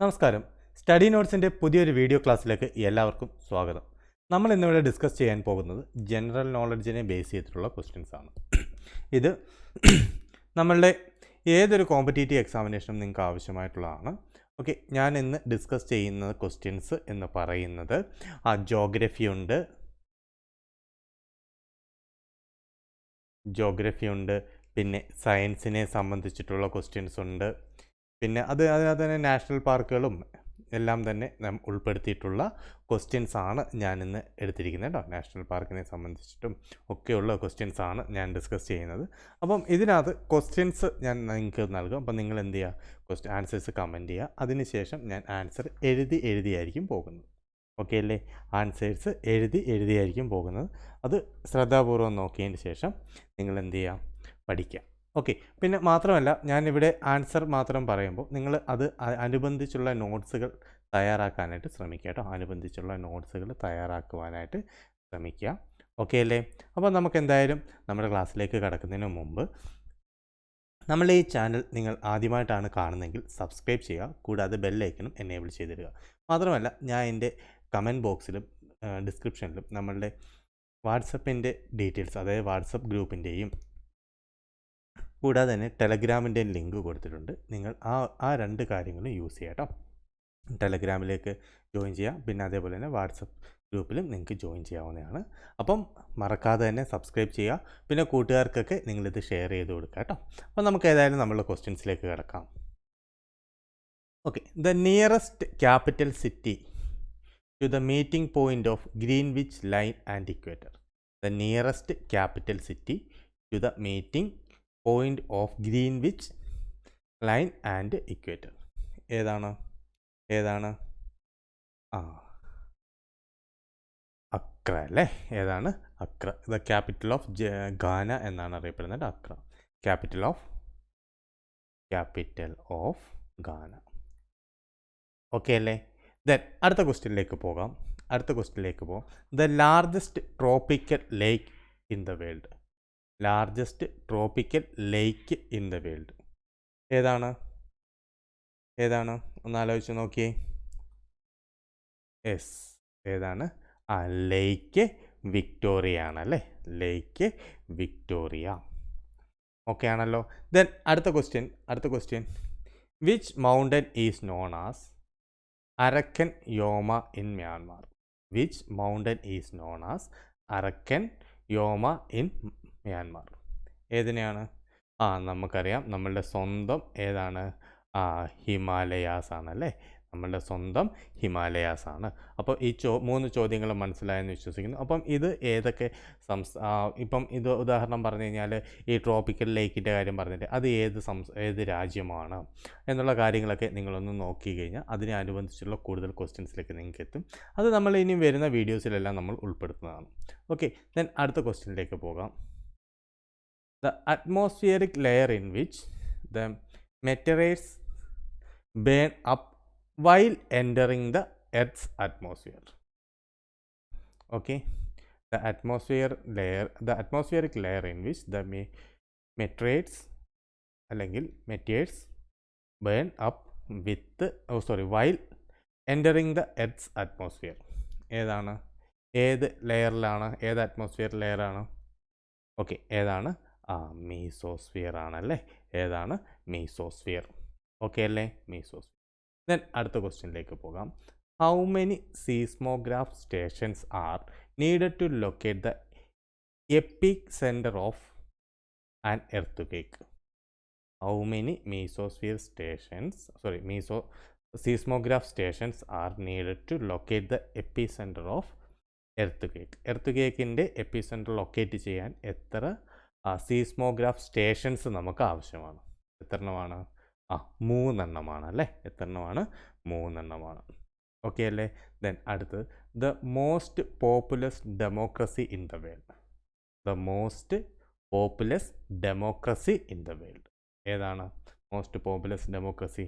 നമസ്കാരം. സ്റ്റഡി നോട്ട്സിൻ്റെ പുതിയൊരു വീഡിയോ ക്ലാസ്സിലേക്ക് എല്ലാവർക്കും സ്വാഗതം. നമ്മൾ ഇന്നിവിടെ ഡിസ്കസ് ചെയ്യാൻ പോകുന്നത് ജനറൽ നോളജിനെ ബേസ് ചെയ്തിട്ടുള്ള ക്വസ്റ്റ്യൻസ് ആണ്. ഇത് നമ്മളുടെ ഏതൊരു കോമ്പറ്റേറ്റീവ് എക്സാമിനേഷനും നിങ്ങൾക്ക് ആവശ്യമായിട്ടുള്ളതാണ്. ഓക്കെ, ഞാൻ ഇന്ന് ഡിസ്കസ് ചെയ്യുന്ന ക്വസ്റ്റ്യൻസ് എന്ന് പറയുന്നത് ജോഗ്രഫി ഉണ്ട്, പിന്നെ സയൻസിനെ സംബന്ധിച്ചിട്ടുള്ള ക്വസ്റ്റ്യൻസ് ഉണ്ട്, പിന്നെ അതിനകത്ത് തന്നെ നാഷണൽ പാർക്കുകളും എല്ലാം തന്നെ ഉൾപ്പെടുത്തിയിട്ടുള്ള ക്വസ്റ്റ്യൻസ് ആണ് ഞാനിന്ന് എടുത്തിരിക്കുന്നത് കേട്ടോ. നാഷണൽ പാർക്കിനെ സംബന്ധിച്ചിട്ടും ഒക്കെയുള്ള ക്വസ്റ്റ്യൻസ് ആണ് ഞാൻ ഡിസ്കസ് ചെയ്യുന്നത്. അപ്പം ഇതിനകത്ത് ക്വസ്റ്റ്യൻസ് ഞാൻ നിങ്ങൾക്ക് നൽകും. അപ്പം നിങ്ങൾ എന്ത് ചെയ്യുക, ആൻസേഴ്സ് കമൻറ്റ് ചെയ്യുക. അതിനുശേഷം ഞാൻ ആൻസർ എഴുതിയായിരിക്കും പോകുന്നത്. ഓക്കെ അല്ലേ? ആൻസേഴ്സ് എഴുതിയായിരിക്കും പോകുന്നത്. അത് ശ്രദ്ധാപൂർവം നോക്കിയതിന് ശേഷം നിങ്ങൾ എന്ത് ചെയ്യുക, പഠിക്കുക. ഓക്കെ, പിന്നെ മാത്രമല്ല ഞാനിവിടെ ആൻസർ മാത്രം പറയുമ്പോൾ നിങ്ങൾ അത് അനുബന്ധിച്ചുള്ള നോട്ട്സുകൾ തയ്യാറാക്കാനായിട്ട് ശ്രമിക്കുക കേട്ടോ. അനുബന്ധിച്ചുള്ള നോട്ട്സുകൾ തയ്യാറാക്കുവാനായിട്ട് ശ്രമിക്കുക. ഓക്കെ അല്ലേ? അപ്പോൾ നമുക്ക് എന്തായാലും നമ്മുടെ ക്ലാസ്സിലേക്ക് കടക്കുന്നതിന് മുമ്പ് നമ്മളുടെ ഈ ചാനൽ നിങ്ങൾ ആദ്യമായിട്ടാണ് കാണുന്നതെങ്കിൽ സബ്സ്ക്രൈബ് ചെയ്യുക. കൂടാതെ ബെല്ലൈക്കനും എനേബിൾ ചെയ്തിടുക. മാത്രമല്ല ഞാൻ എൻ്റെ കമൻറ്റ് ബോക്സിലും ഡിസ്ക്രിപ്ഷനിലും നമ്മളുടെ വാട്സപ്പിൻ്റെ ഡീറ്റെയിൽസ്, അതായത് വാട്സപ്പ് ഗ്രൂപ്പിൻ്റെയും കൂടാതെ തന്നെ ടെലഗ്രാമിൻ്റെ ലിങ്ക് കൊടുത്തിട്ടുണ്ട്. നിങ്ങൾ ആ രണ്ട് കാര്യങ്ങളും യൂസ് ചെയ്യാം കേട്ടോ. ടെലഗ്രാമിലേക്ക് ജോയിൻ ചെയ്യാം, പിന്നെ അതേപോലെ തന്നെ വാട്സപ്പ് ഗ്രൂപ്പിലും നിങ്ങൾക്ക് ജോയിൻ ചെയ്യാവുന്നതാണ്. അപ്പം മറക്കാതെ തന്നെ സബ്സ്ക്രൈബ് ചെയ്യുക. പിന്നെ കൂട്ടുകാർക്കൊക്കെ നിങ്ങളിത് ഷെയർ ചെയ്ത് കൊടുക്കുക കേട്ടോ. അപ്പം നമുക്ക് ഏതായാലും നമ്മളുടെ ക്വസ്റ്റ്യൻസിലേക്ക് കിടക്കാം. Okay, the nearest capital city to the meeting point of Greenwich line and equator. The nearest capital city to the meeting point of Greenwich line and equator ഏതാണ്? അക്ര അല്ലേ? ഏതാണ്? അക്ര. ദ ക്യാപിറ്റൽ ഓഫ് ഗാന എന്നാണ് അറിയപ്പെടുന്നത്. Accra capital of Ghana. Okay അല്ലേ? Then അടുത്ത ക്വസ്റ്റ്യനിലേക്ക് പോകാം. The largest tropical lake in the world. Largest tropical lake in the world ഏതാണ്? ഒന്ന് ആലോചിച്ച് നോക്കിയേ. യെസ്, ഏതാണ്? ലേക്ക് വിക്ടോറിയ ആണല്ലേ. Lake Victoria. ഓക്കെ ആണല്ലോ. ദെൻ അടുത്ത question which mountain is known as Arakan Yoma in Myanmar. Which mountain is known as Arakan Yoma in Myanmar. ഏതിനെയാണ്? നമുക്കറിയാം, നമ്മളുടെ സ്വന്തം ഏതാണ്? ഹിമാലയാസ് ആണല്ലേ. നമ്മളുടെ സ്വന്തം ഹിമാലയാസ് ആണ്. അപ്പോൾ ഈ 3 ചോദ്യങ്ങൾ മനസ്സിലായെന്ന് വിശ്വസിക്കുന്നു. അപ്പം ഇത് ഏതൊക്കെ ഇപ്പം ഇത് ഉദാഹരണം പറഞ്ഞു കഴിഞ്ഞാൽ ഈ ട്രോപ്പിക്കൽ ലേക്കിൻ്റെ കാര്യം പറഞ്ഞിട്ട് അത് ഏത് രാജ്യമാണ് എന്നുള്ള കാര്യങ്ങളൊക്കെ നിങ്ങളൊന്ന് നോക്കി കഴിഞ്ഞാൽ അതിനെ അനുബന്ധിച്ചുള്ള കൂടുതൽ ക്വസ്റ്റ്യൻസിലേക്ക് നിങ്ങൾക്ക് എത്തും. അത് നമ്മൾ ഇനി വരുന്ന വീഡിയോസിലെല്ലാം നമ്മൾ ഉൾപ്പെടുത്തുന്നതാണ്. ഓക്കെ, ദെൻ അടുത്ത ക്വസ്റ്റ്യനിലേക്ക് പോകാം. The atmospheric layer in which the meteorites burn up while entering the Earth's atmosphere. Okay, the atmospheric layer in which the meteorites burn up while entering the Earth's atmosphere. ഏതാണ്? ഏത് ലെയറിലാണ്? ഏത് atmosphere ലെയറാണ്? Okay, ഏതാണ്? Mesosphere ആണല്ലേ. ഏതാണ്? Mesosphere. Okay അല്ലേ? Mesosphere. Then അടുത്ത ക്വസ്റ്റ്യനിലേക്ക് പോകാം. How many seismograph stations are needed to locate the epicentre of an earth how many seismograph stations are needed to locate the epicenter of earth epicentre locate ചെയ്യാൻ എത്ര seismograph stations നമുക്ക് ആവശ്യമാണ്? എത്രണ്ണമാണ്? 3 എണ്ണമാണ് അല്ലേ. എത്രണ്ണമാണ്? 3 എണ്ണമാണ്. ഓക്കെ അല്ലേ? Then അടുത്തത് the most populous democracy in the world. The most populous democracy in the world. ഏതാണ് മോസ്റ്റ് പോപ്പുലസ് ഡെമോക്രസി?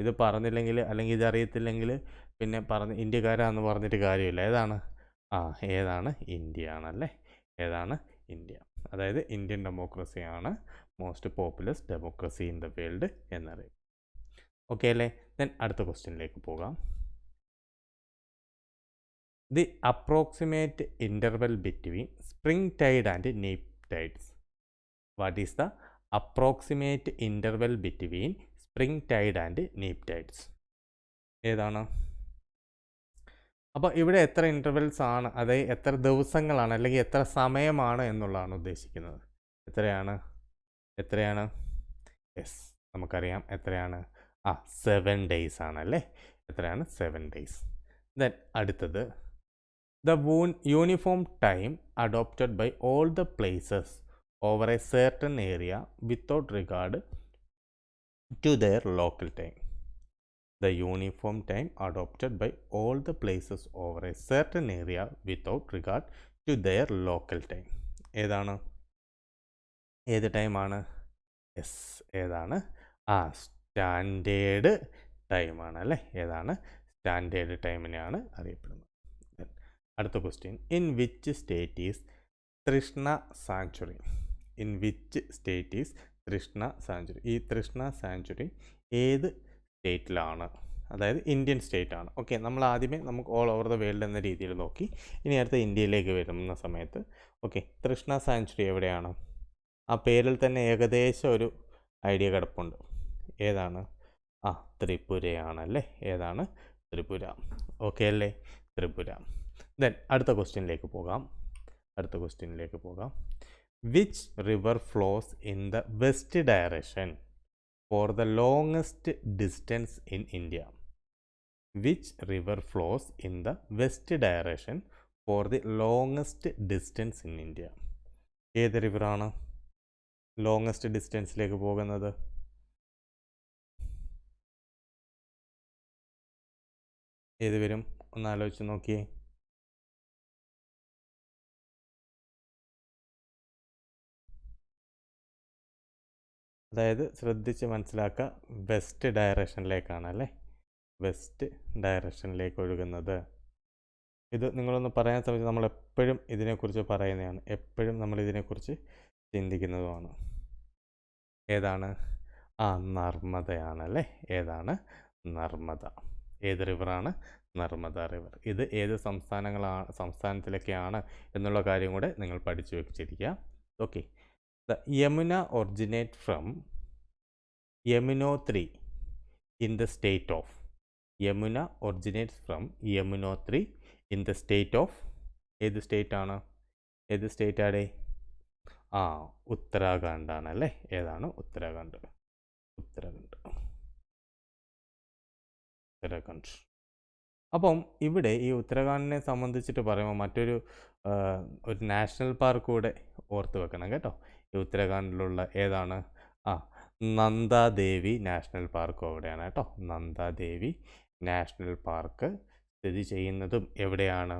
ഇത് പറഞ്ഞില്ലെങ്കിൽ അല്ലെങ്കിൽ ഇതറിയത്തില്ലെങ്കിൽ പിന്നെ ഇന്ത്യക്കാരാന്ന് പറഞ്ഞിട്ട് കാര്യമില്ല. ഏതാണ്? ഇന്ത്യ ആണല്ലേ. ഏതാണ്? ഇന്ത്യ. അതായത് ഇന്ത്യൻ ഡെമോക്രസിയാണ് most populous democracy in the world എന്നറിയും. ഓക്കെ അല്ലേ? ദെൻ അടുത്ത ക്വസ്റ്റ്യനിലേക്ക് പോകാം. The approximate interval between spring tide and neap tides. What is the approximate interval between spring tide and neap tides? ഏതാണ്? അപ്പോൾ ഇവിടെ എത്ര ഇൻ്റർവെൽസ് ആണ്, അതായത് എത്ര ദിവസങ്ങളാണ് അല്ലെങ്കിൽ എത്ര സമയമാണ് എന്നുള്ളതാണ് ഉദ്ദേശിക്കുന്നത്. എത്രയാണ്? യെസ്, നമുക്കറിയാം എത്രയാണ്. 7 days ആണല്ലേ. എത്രയാണ്? 7 days. ദെൻ അടുത്തത്, the uniform time adopted by all the places over a certain area without regard to their local time. The uniform time adopted by all the places over a certain area without regard to their local time. ഏതാണ്? ഏത് ടൈമാണ്? Yes, ഏതാണ്? Standard ടൈമാണ് അല്ലേ. ഏതാണ്? Standard ടൈമിനെയാണ് അറിയപ്പെടുന്നത്. അടുത്ത question, in which state is Trishna sanctuary? In which state is Trishna sanctuary? ഈ തൃഷ്ണ സാങ്ച്വറി ഏത് സ്റ്റേറ്റിലാണ്? അതായത് ഇന്ത്യൻ സ്റ്റേറ്റ് ആണ്. ഓക്കെ, നമ്മൾ ആദ്യമേ നമുക്ക് ഓൾ ഓവർ ദ വേൾഡ് എന്ന രീതിയിൽ നോക്കി. ഇനി അടുത്ത ഇന്ത്യയിലേക്ക് വരുന്ന സമയത്ത് ഓക്കെ, തൃഷ്ണ സാങ്ച്വറി എവിടെയാണ്? ആ പേരിൽ തന്നെ ഏകദേശം ഒരു ഐഡിയ കിടപ്പുണ്ട്. ഏതാണ്? ത്രിപുരയാണല്ലേ. ഏതാണ്? ത്രിപുര. ഓക്കെ അല്ലേ? ത്രിപുര. ദെൻ അടുത്ത ക്വസ്റ്റ്യനിലേക്ക് പോകാം. Which river flows in the west direction for the longest distance in India? Which river flows in the west direction for the longest distance in India? ഏത് റിവറാണ് ലോങ്ങസ്റ്റ് ഡിസ്റ്റൻസിലേക്ക് പോകുന്നത്? ഏത് വരും? ഒന്ന് ആലോചിച്ച് നോക്കിയേ. അതായത് ശ്രദ്ധിച്ച് മനസ്സിലാക്കുക, വെസ്റ്റ് ഡയറക്ഷനിലേക്കാണല്ലേ. വെസ്റ്റ് ഡയറക്ഷനിലേക്ക് ഒഴുകുന്നത്. ഇത് നിങ്ങളൊന്ന് പറയാൻ ശ്രമിച്ചാൽ നമ്മളെപ്പോഴും ഇതിനെക്കുറിച്ച് പറയുന്നതാണ്, എപ്പോഴും നമ്മളിതിനെക്കുറിച്ച് ചിന്തിക്കുന്നതുമാണ്. ഏതാണ്? നർമ്മദയാണല്ലേ. ഏതാണ്? നർമ്മദ. ഏത് റിവറാണ്? നർമ്മദ റിവർ. ഇത് ഏത് സംസ്ഥാനത്തിലൊക്കെയാണ് എന്നുള്ള കാര്യം കൂടെ നിങ്ങൾ പഠിച്ചു വെച്ചിരിക്കുക. Okay, the Yamuna originate from Yamunotri in the state of. Yamuna originates from Yamunotri in the state of. ഏത് സ്റ്റേറ്റാണ്? ഏത് സ്റ്റേറ്റാടേ? ഉത്തരാഖണ്ഡ് ആണല്ലേ. ഏതാണ്? ഉത്തരാഖണ്ഡ്. അപ്പം ഇവിടെ ഈ ഉത്തരാഖണ്ഡിനെ സംബന്ധിച്ചിട്ട് പറയുമ്പോൾ മറ്റൊരു നാഷണൽ പാർക്ക് കൂടെ ഓർത്ത് വെക്കണം കേട്ടോ. ഈ ഉത്തരാഖണ്ഡിലുള്ള ഏതാണ്? നന്ദാദേവി നാഷണൽ പാർക്ക് അവിടെയാണ് കേട്ടോ. നന്ദാദേവി നാഷണൽ പാർക്ക് സ്ഥിതി ചെയ്യുന്നതും എവിടെയാണ്?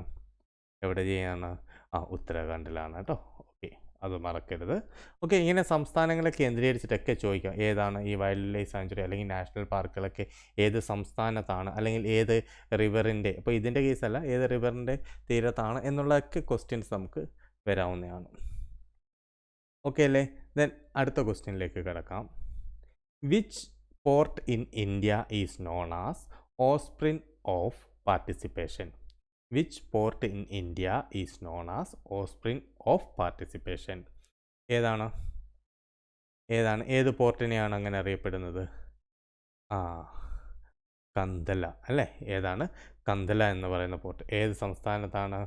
ഉത്തരാഖണ്ഡിലാണ് കേട്ടോ. ഓക്കെ, അത് മറക്കരുത്. ഓക്കെ, ഇങ്ങനെ സംസ്ഥാനങ്ങളെ കേന്ദ്രീകരിച്ചിട്ടൊക്കെ ചോദിക്കാം, ഏതാണ് ഈ വൈൽഡ് ലൈഫ് സാങ്ച്വറി അല്ലെങ്കിൽ നാഷണൽ പാർക്കുകളൊക്കെ ഏത് സംസ്ഥാനത്താണ്, അല്ലെങ്കിൽ ഏത് റിവറിൻ്റെ, ഇപ്പോൾ ഇതിൻ്റെ കേസല്ല, ഏത് റിവറിൻ്റെ തീരത്താണ് എന്നുള്ളതൊക്കെ ക്വസ്റ്റ്യൻസ് നമുക്ക് വരാവുന്നതാണ്. ഓക്കെ അല്ലേ? ദെൻ അടുത്ത ക്വസ്റ്റ്യനിലേക്ക് കിടക്കാം. Which port in India is known as offspring of participation? Which port in India is known as offspring of participation? ഏതാണ്? ഏത് പോർട്ടിനെയാണ് അങ്ങനെ അറിയപ്പെടുന്നത്? കന്തല അല്ലേ. ഏതാണ്? കന്തല എന്ന് പറയുന്ന പോർട്ട് ഏത് സംസ്ഥാനത്താണ്?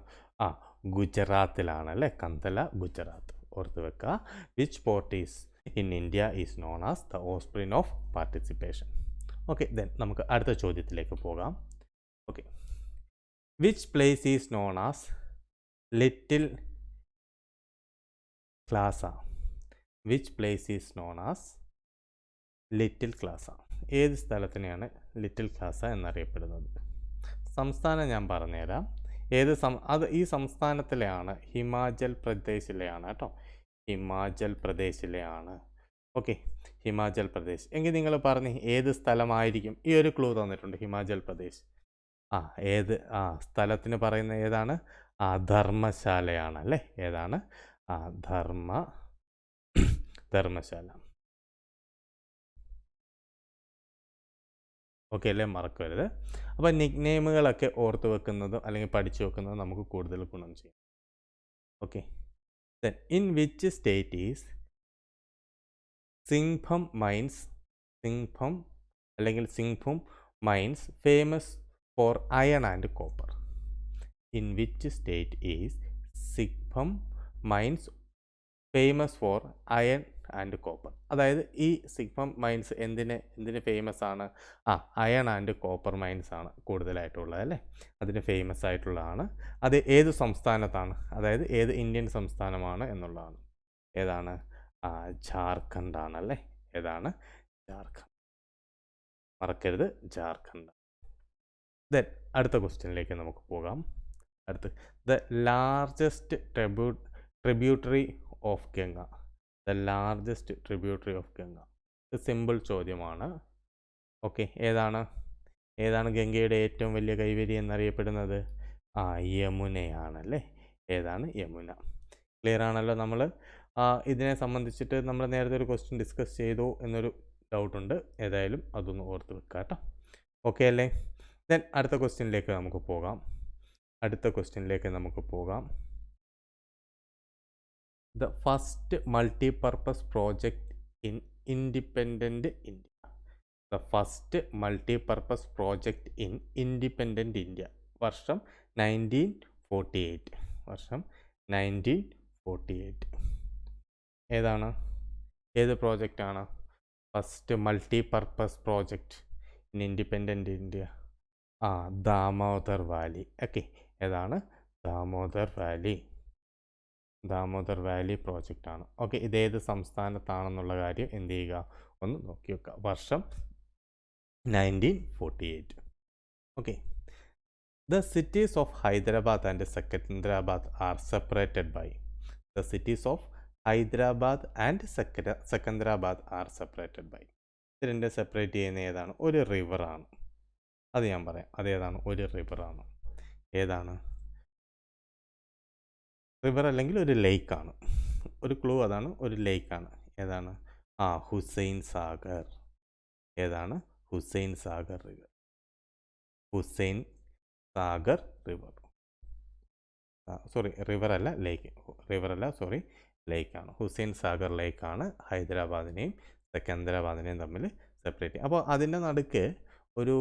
ഗുജറാത്തിലാണ് അല്ലേ. കന്തല ഗുജറാത്ത്. ഓർത്ത് വെക്കുക. Which port is in India is known as the offspring of participation. Okay, then നമുക്ക് അടുത്ത ചോദ്യത്തിലേക്ക് പോകാം. Okay, which place is known as little Lhasa? Which place is known as little Lhasa? ഏത് സ്ഥലത്തിനെയാണ് ലിറ്റിൽ ക്ലാസ എന്നറിയപ്പെടുന്നത്? സംസ്ഥാനം ഞാൻ പറഞ്ഞുതരാം. അത് ഈ സംസ്ഥാനത്തിലെയാണ്, ഹിമാചൽ പ്രദേശിലെയാണ് കേട്ടോ. ഹിമാചൽ പ്രദേശിലെയാണ്. ഓക്കെ, ഹിമാചൽ പ്രദേശ്. എങ്കിൽ നിങ്ങൾ പറഞ്ഞ് ഏത് സ്ഥലമായിരിക്കും? ഈ ഒരു ക്ലൂ തന്നിട്ടുണ്ട്, ഹിമാചൽ പ്രദേശ്. ഏത് സ്ഥലത്തിന് പറയുന്ന ഏതാണ്? ധർമ്മശാലയാണല്ലേ. ഏതാണ്? ധർമ്മശാല. ഓക്കെ അല്ലേ, മറക്കരുത്. അപ്പോൾ നിക് നെയിമുകളൊക്കെ ഓർത്ത് വെക്കുന്നതും അല്ലെങ്കിൽ പഠിച്ചു വെക്കുന്നതും നമുക്ക് കൂടുതൽ ഗുണം ചെയ്യും. Okay, then in which state is Singhbhum mines അല്ലെങ്കിൽ Singhbhum mines famous for iron and copper? In which state is Singhbhum mines famous for iron and copper? അതായത് ഈ സിഗ്മം മൈൻസ് എന്തിന് ഫേമസ് ആണ്? അയൺ ആൻഡ് കോപ്പർ മൈൻസ് ആണ് കൂടുതലായിട്ടുള്ളത് അല്ലേ, അതിന് ഫേമസ് ആയിട്ടുള്ളതാണ്. അത് ഏത് സംസ്ഥാനത്താണ്, അതായത് ഏത് ഇന്ത്യൻ സംസ്ഥാനമാണ് എന്നുള്ളതാണ്. ഏതാണ്? ജാർഖണ്ഡാണ് അല്ലേ. ഏതാണ്? ജാർഖണ്ഡ്, മറക്കരുത്, ജാർഖണ്ഡ്. ദെൻ അടുത്ത ക്വസ്റ്റ്യനിലേക്ക് നമുക്ക് പോകാം. The largest tributary of Ganga. The largest tributary of Ganga. ഇത് സിമ്പിൾ ചോദ്യമാണ്. ഓക്കെ, ഏതാണ് ഗംഗയുടെ ഏറ്റവും വലിയ കൈവരി എന്നറിയപ്പെടുന്നത്? യമുനയാണല്ലേ. ഏതാണ്? യമുന. ക്ലിയർ ആണല്ലോ. നമ്മൾ ഇതിനെ സംബന്ധിച്ചിട്ട് നമ്മൾ നേരത്തെ ഒരു ക്വസ്റ്റ്യൻ ഡിസ്കസ് ചെയ്തു എന്നൊരു ഡൗട്ടുണ്ട്. ഏതായാലും അതൊന്ന് ഓർത്ത് വെക്കാം കേട്ടോ. ഓക്കെ അല്ലേ. ദെൻ അടുത്ത ക്വസ്റ്റ്യനിലേക്ക് നമുക്ക് പോകാം. The first multi-purpose project in independent India. The first multi-purpose project in independent India. വർഷം 1948. വർഷം 1948. ഏത് പ്രോജക്റ്റാണ്? First multipurpose project in independent India. Damodar valley. Okay, ഏതാണ്? ദാമോദർ വാലി പ്രോജക്റ്റാണ്. ഓക്കെ, ഇതേത് സംസ്ഥാനത്താണെന്നുള്ള കാര്യം എന്ത് ചെയ്യുക, ഒന്ന് നോക്കി വെക്കുക. വർഷം 1948. Okay, the cities of Hyderabad and Secunderabad are separated by. The cities of Hyderabad and Secunderabad are separated by. ഇത് രണ്ടും സെപ്പറേറ്റ് ചെയ്യുന്ന ഏതാണ്? ഒരു റിവറാണ്. അത് ഞാൻ പറയാം. അതേതാണ്? ഒരു റിവറാണ്. ഏതാണ്? റിവർ അല്ലെങ്കിൽ ഒരു ലേക്കാണ്. ഒരു ക്ലൂ അതാണ്, ഒരു ലേക്കാണ്. ഏതാണ്? ഹുസൈൻ സാഗർ. ഏതാണ്? Hussain Sagar river. Hussain Sagar river. River അല്ല, ലേക്കാണ്. ഹുസൈൻ സാഗർ ലേക്കാണ് ഹൈദരാബാദിനെയും സെക്കന്ദരാബാദിനെയും തമ്മിൽ സെപ്പറേറ്റ്. അപ്പോൾ അതിൻ്റെ നടുക്ക് ഒരു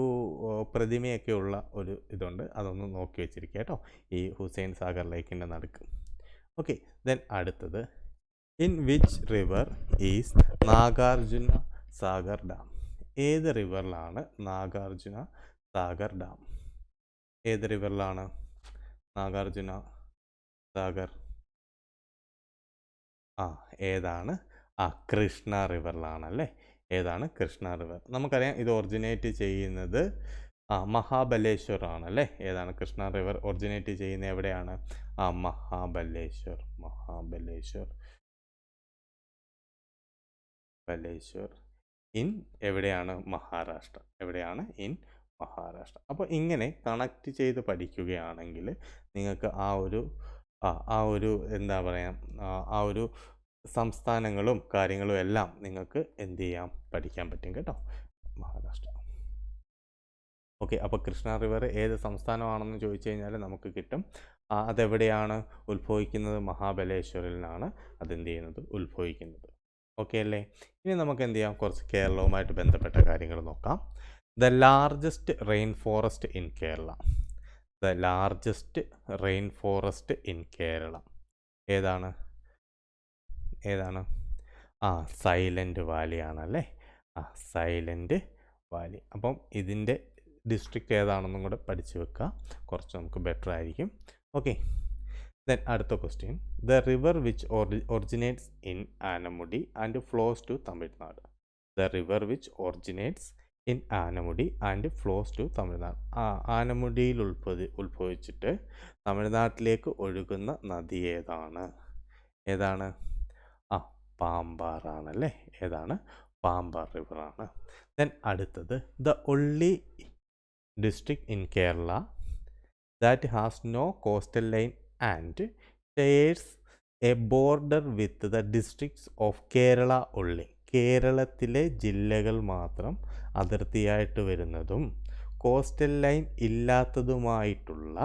പ്രതിമയൊക്കെയുള്ള ഒരു ഇതുണ്ട്, അതൊന്ന് നോക്കി വെച്ചിരിക്കുക കേട്ടോ, ഈ ഹുസൈൻ സാഗർ ലേക്കിൻ്റെ നടുക്ക്. ഓക്കെ, ദെൻ അടുത്തത്, in which river is Nagarjuna Sagar dam? ഏത് റിവറിലാണ് നാഗാർജുന സാഗർ ഡാം? ഏത് റിവറിലാണ് നാഗാർജുന സാഗർ? ഏതാണ്? കൃഷ്ണ റിവറിലാണല്ലേ. ഏതാണ്? കൃഷ്ണ റിവർ. നമുക്കറിയാം ഇത് ഒറിജിനേറ്റ് ചെയ്യുന്നത് മഹാബലേശ്വർ ആണല്ലേ. ഏതാണ്? കൃഷ്ണ റിവർ ഒറിജിനേറ്റ് ചെയ്യുന്നത് എവിടെയാണ്? മഹാബലേശ്വർ ഇൻ എവിടെയാണ്? മഹാരാഷ്ട്ര. എവിടെയാണ്? ഇൻ മഹാരാഷ്ട്ര. അപ്പോൾ ഇങ്ങനെ കണക്ട് ചെയ്ത് പഠിക്കുകയാണെങ്കിൽ നിങ്ങൾക്ക് ആ ഒരു എന്താ പറയുക, ആ ഒരു സംസ്ഥാനങ്ങളും കാര്യങ്ങളും എല്ലാം നിങ്ങൾക്ക് എന്ത് ചെയ്യാം, പഠിക്കാൻ പറ്റും കേട്ടോ. മഹാരാഷ്ട്ര. ഓക്കെ, അപ്പോൾ കൃഷ്ണ റിവർ ഏത് സംസ്ഥാനമാണെന്ന് ചോദിച്ചു കഴിഞ്ഞാൽ നമുക്ക് കിട്ടും. അതെവിടെയാണ് ഉത്ഭവിക്കുന്നത്? മഹാബലേശ്വറിൽ നിന്നാണ് അതെന്ത് ചെയ്യുന്നത്, ഉത്ഭവിക്കുന്നത്. ഓക്കെ അല്ലേ. ഇനി നമുക്ക് എന്ത് ചെയ്യാം, കുറച്ച് കേരളവുമായിട്ട് ബന്ധപ്പെട്ട കാര്യങ്ങൾ നോക്കാം. The largest rain forest in Kerala. The largest rain forest in Kerala ഏതാണ്? സൈലൻറ്റ് വാലിയാണല്ലേ. Silent valley. അപ്പം ഇതിൻ്റെ ഡിസ്ട്രിക്റ്റ് ഏതാണെന്നും കൂടെ പഠിച്ചു വെക്കുക, കുറച്ച് നമുക്ക് ബെറ്റർ ആയിരിക്കും. ഓക്കെ, ദെൻ അടുത്ത question, the river which originates in Anamudi and flows to Tamil Nadu. The river which originates in Anamudi and flows to Tamil Nadu. ആനമുടിയിൽ ഉത്ഭവിച്ചിട്ട് തമിഴ്നാട്ടിലേക്ക് ഒഴുകുന്ന നദി ഏതാണ്? പാമ്പാറാണല്ലേ. ഏതാണ്? പാമ്പാർ റിവറാണ്. ദെൻ അടുത്തത്, the only district in Kerala that has no coastal line and shares a border with the districts of Kerala only. കേരളത്തിലെ ജില്ലകൾ മാത്രം അതിർത്തിയായിട്ട് വരുന്നതും കോസ്റ്റൽ ലൈൻ ഇല്ലാത്തതുമായിട്ടുള്ള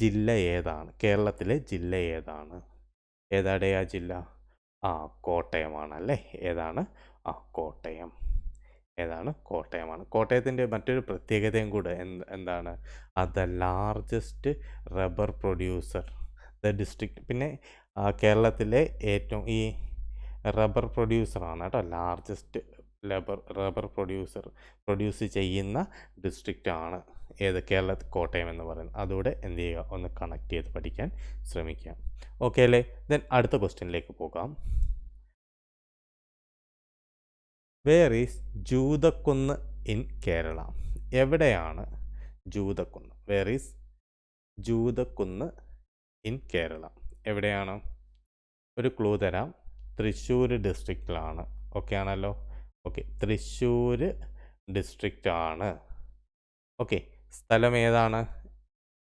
ജില്ല ഏതാണ്? കേരളത്തിലെ ജില്ല ഏതാണ്? ഏതാടെ ആ ജില്ല? കോട്ടയമാണല്ലേ. ഏതാണ്? കോട്ടയം. ഏതാണ്? കോട്ടയമാണ്. കോട്ടയത്തിൻ്റെ മറ്റൊരു പ്രത്യേകതയും കൂടെ എന്താണ്? The largest rubber producer the district. പിന്നെ കേരളത്തിലെ ഏറ്റവും ഈ റബ്ബർ പ്രൊഡ്യൂസറാണ് കേട്ടോ. ലാർജസ്റ്റ് റബ്ബർ പ്രൊഡ്യൂസ് ചെയ്യുന്ന ഡിസ്ട്രിക്റ്റാണ് ഏത്? കോട്ടയം എന്ന് പറയുന്നത്. അതുകൂടെ എന്ത് ചെയ്യുക? ഒന്ന് കണക്ട് ചെയ്ത് പഠിക്കാൻ ശ്രമിക്കുക. ഓക്കെ അല്ലേ? ദെൻ അടുത്ത ക്വസ്റ്റ്യനിലേക്ക് പോകാം. Where is Juthakkunnu in Kerala? എവിടെയാണ് Juthakkunnu? Where is Juthakkunnu in Kerala? എവിടെയാണ്? ഒരു ക്ലൂ തരാം. തൃശ്ശൂർ ഡിസ്ട്രിക്റ്റിലാണ്. ഓക്കെ ആണല്ലോ. ഓക്കെ, തൃശ്ശൂർ ഡിസ്ട്രിക്റ്റാണ്. ഓക്കെ, സ്ഥലം ഏതാണ്?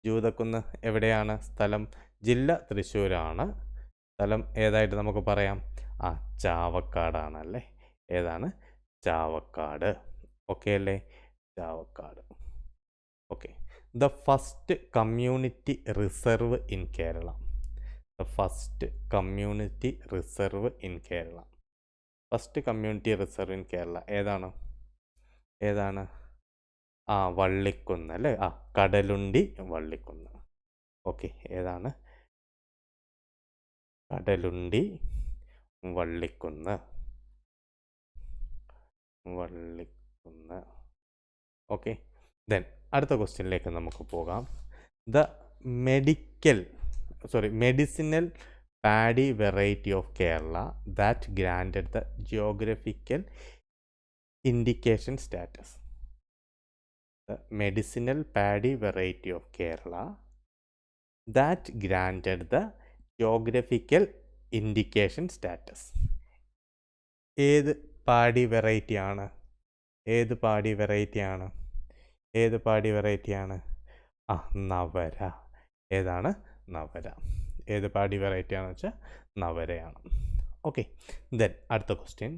ജൂതക്കുന്ന് എവിടെയാണ് സ്ഥലം? ജില്ല തൃശ്ശൂരാണ്. സ്ഥലം ഏതായിട്ട് നമുക്ക് പറയാം? ചാവക്കാടാണല്ലേ. ഏതാണ്? ചാവക്കാട്. ഓക്കെ അല്ലേ? Chavakkad. Okay. The first community reserve in Kerala? The first community reserve in Kerala. First community reserve in Kerala ഏതാണ്? ഏതാണ്? വള്ളിക്കുന്ന് അല്ലേ. കടലുണ്ടി വള്ളിക്കുന്ന്. ഓക്കെ, ഏതാണ്? കടലുണ്ടി വള്ളിക്കുന്ന്. വള്ളിക്കുന്ന്. ഓക്കെ, ദെൻ അടുത്ത ക്വസ്റ്റ്യനിലേക്ക് നമുക്ക് പോകാം. The medicinal paddy variety of Kerala that granted the geographical indication status. The medicinal paddy variety of Kerala that granted the geographical indication status. ഏത് paddy വെറൈറ്റിയാണ്? ഏത് പാഡി വെറൈറ്റിയാണ്? ഏത് പാഡി വെറൈറ്റിയാണ്? നവര. ഏതാണ്? നവര. ഏത് പാഡി വെറൈറ്റിയാണെന്ന് വെച്ചാൽ നവരയാണ്. ഓക്കെ, ദെൻ അടുത്ത question.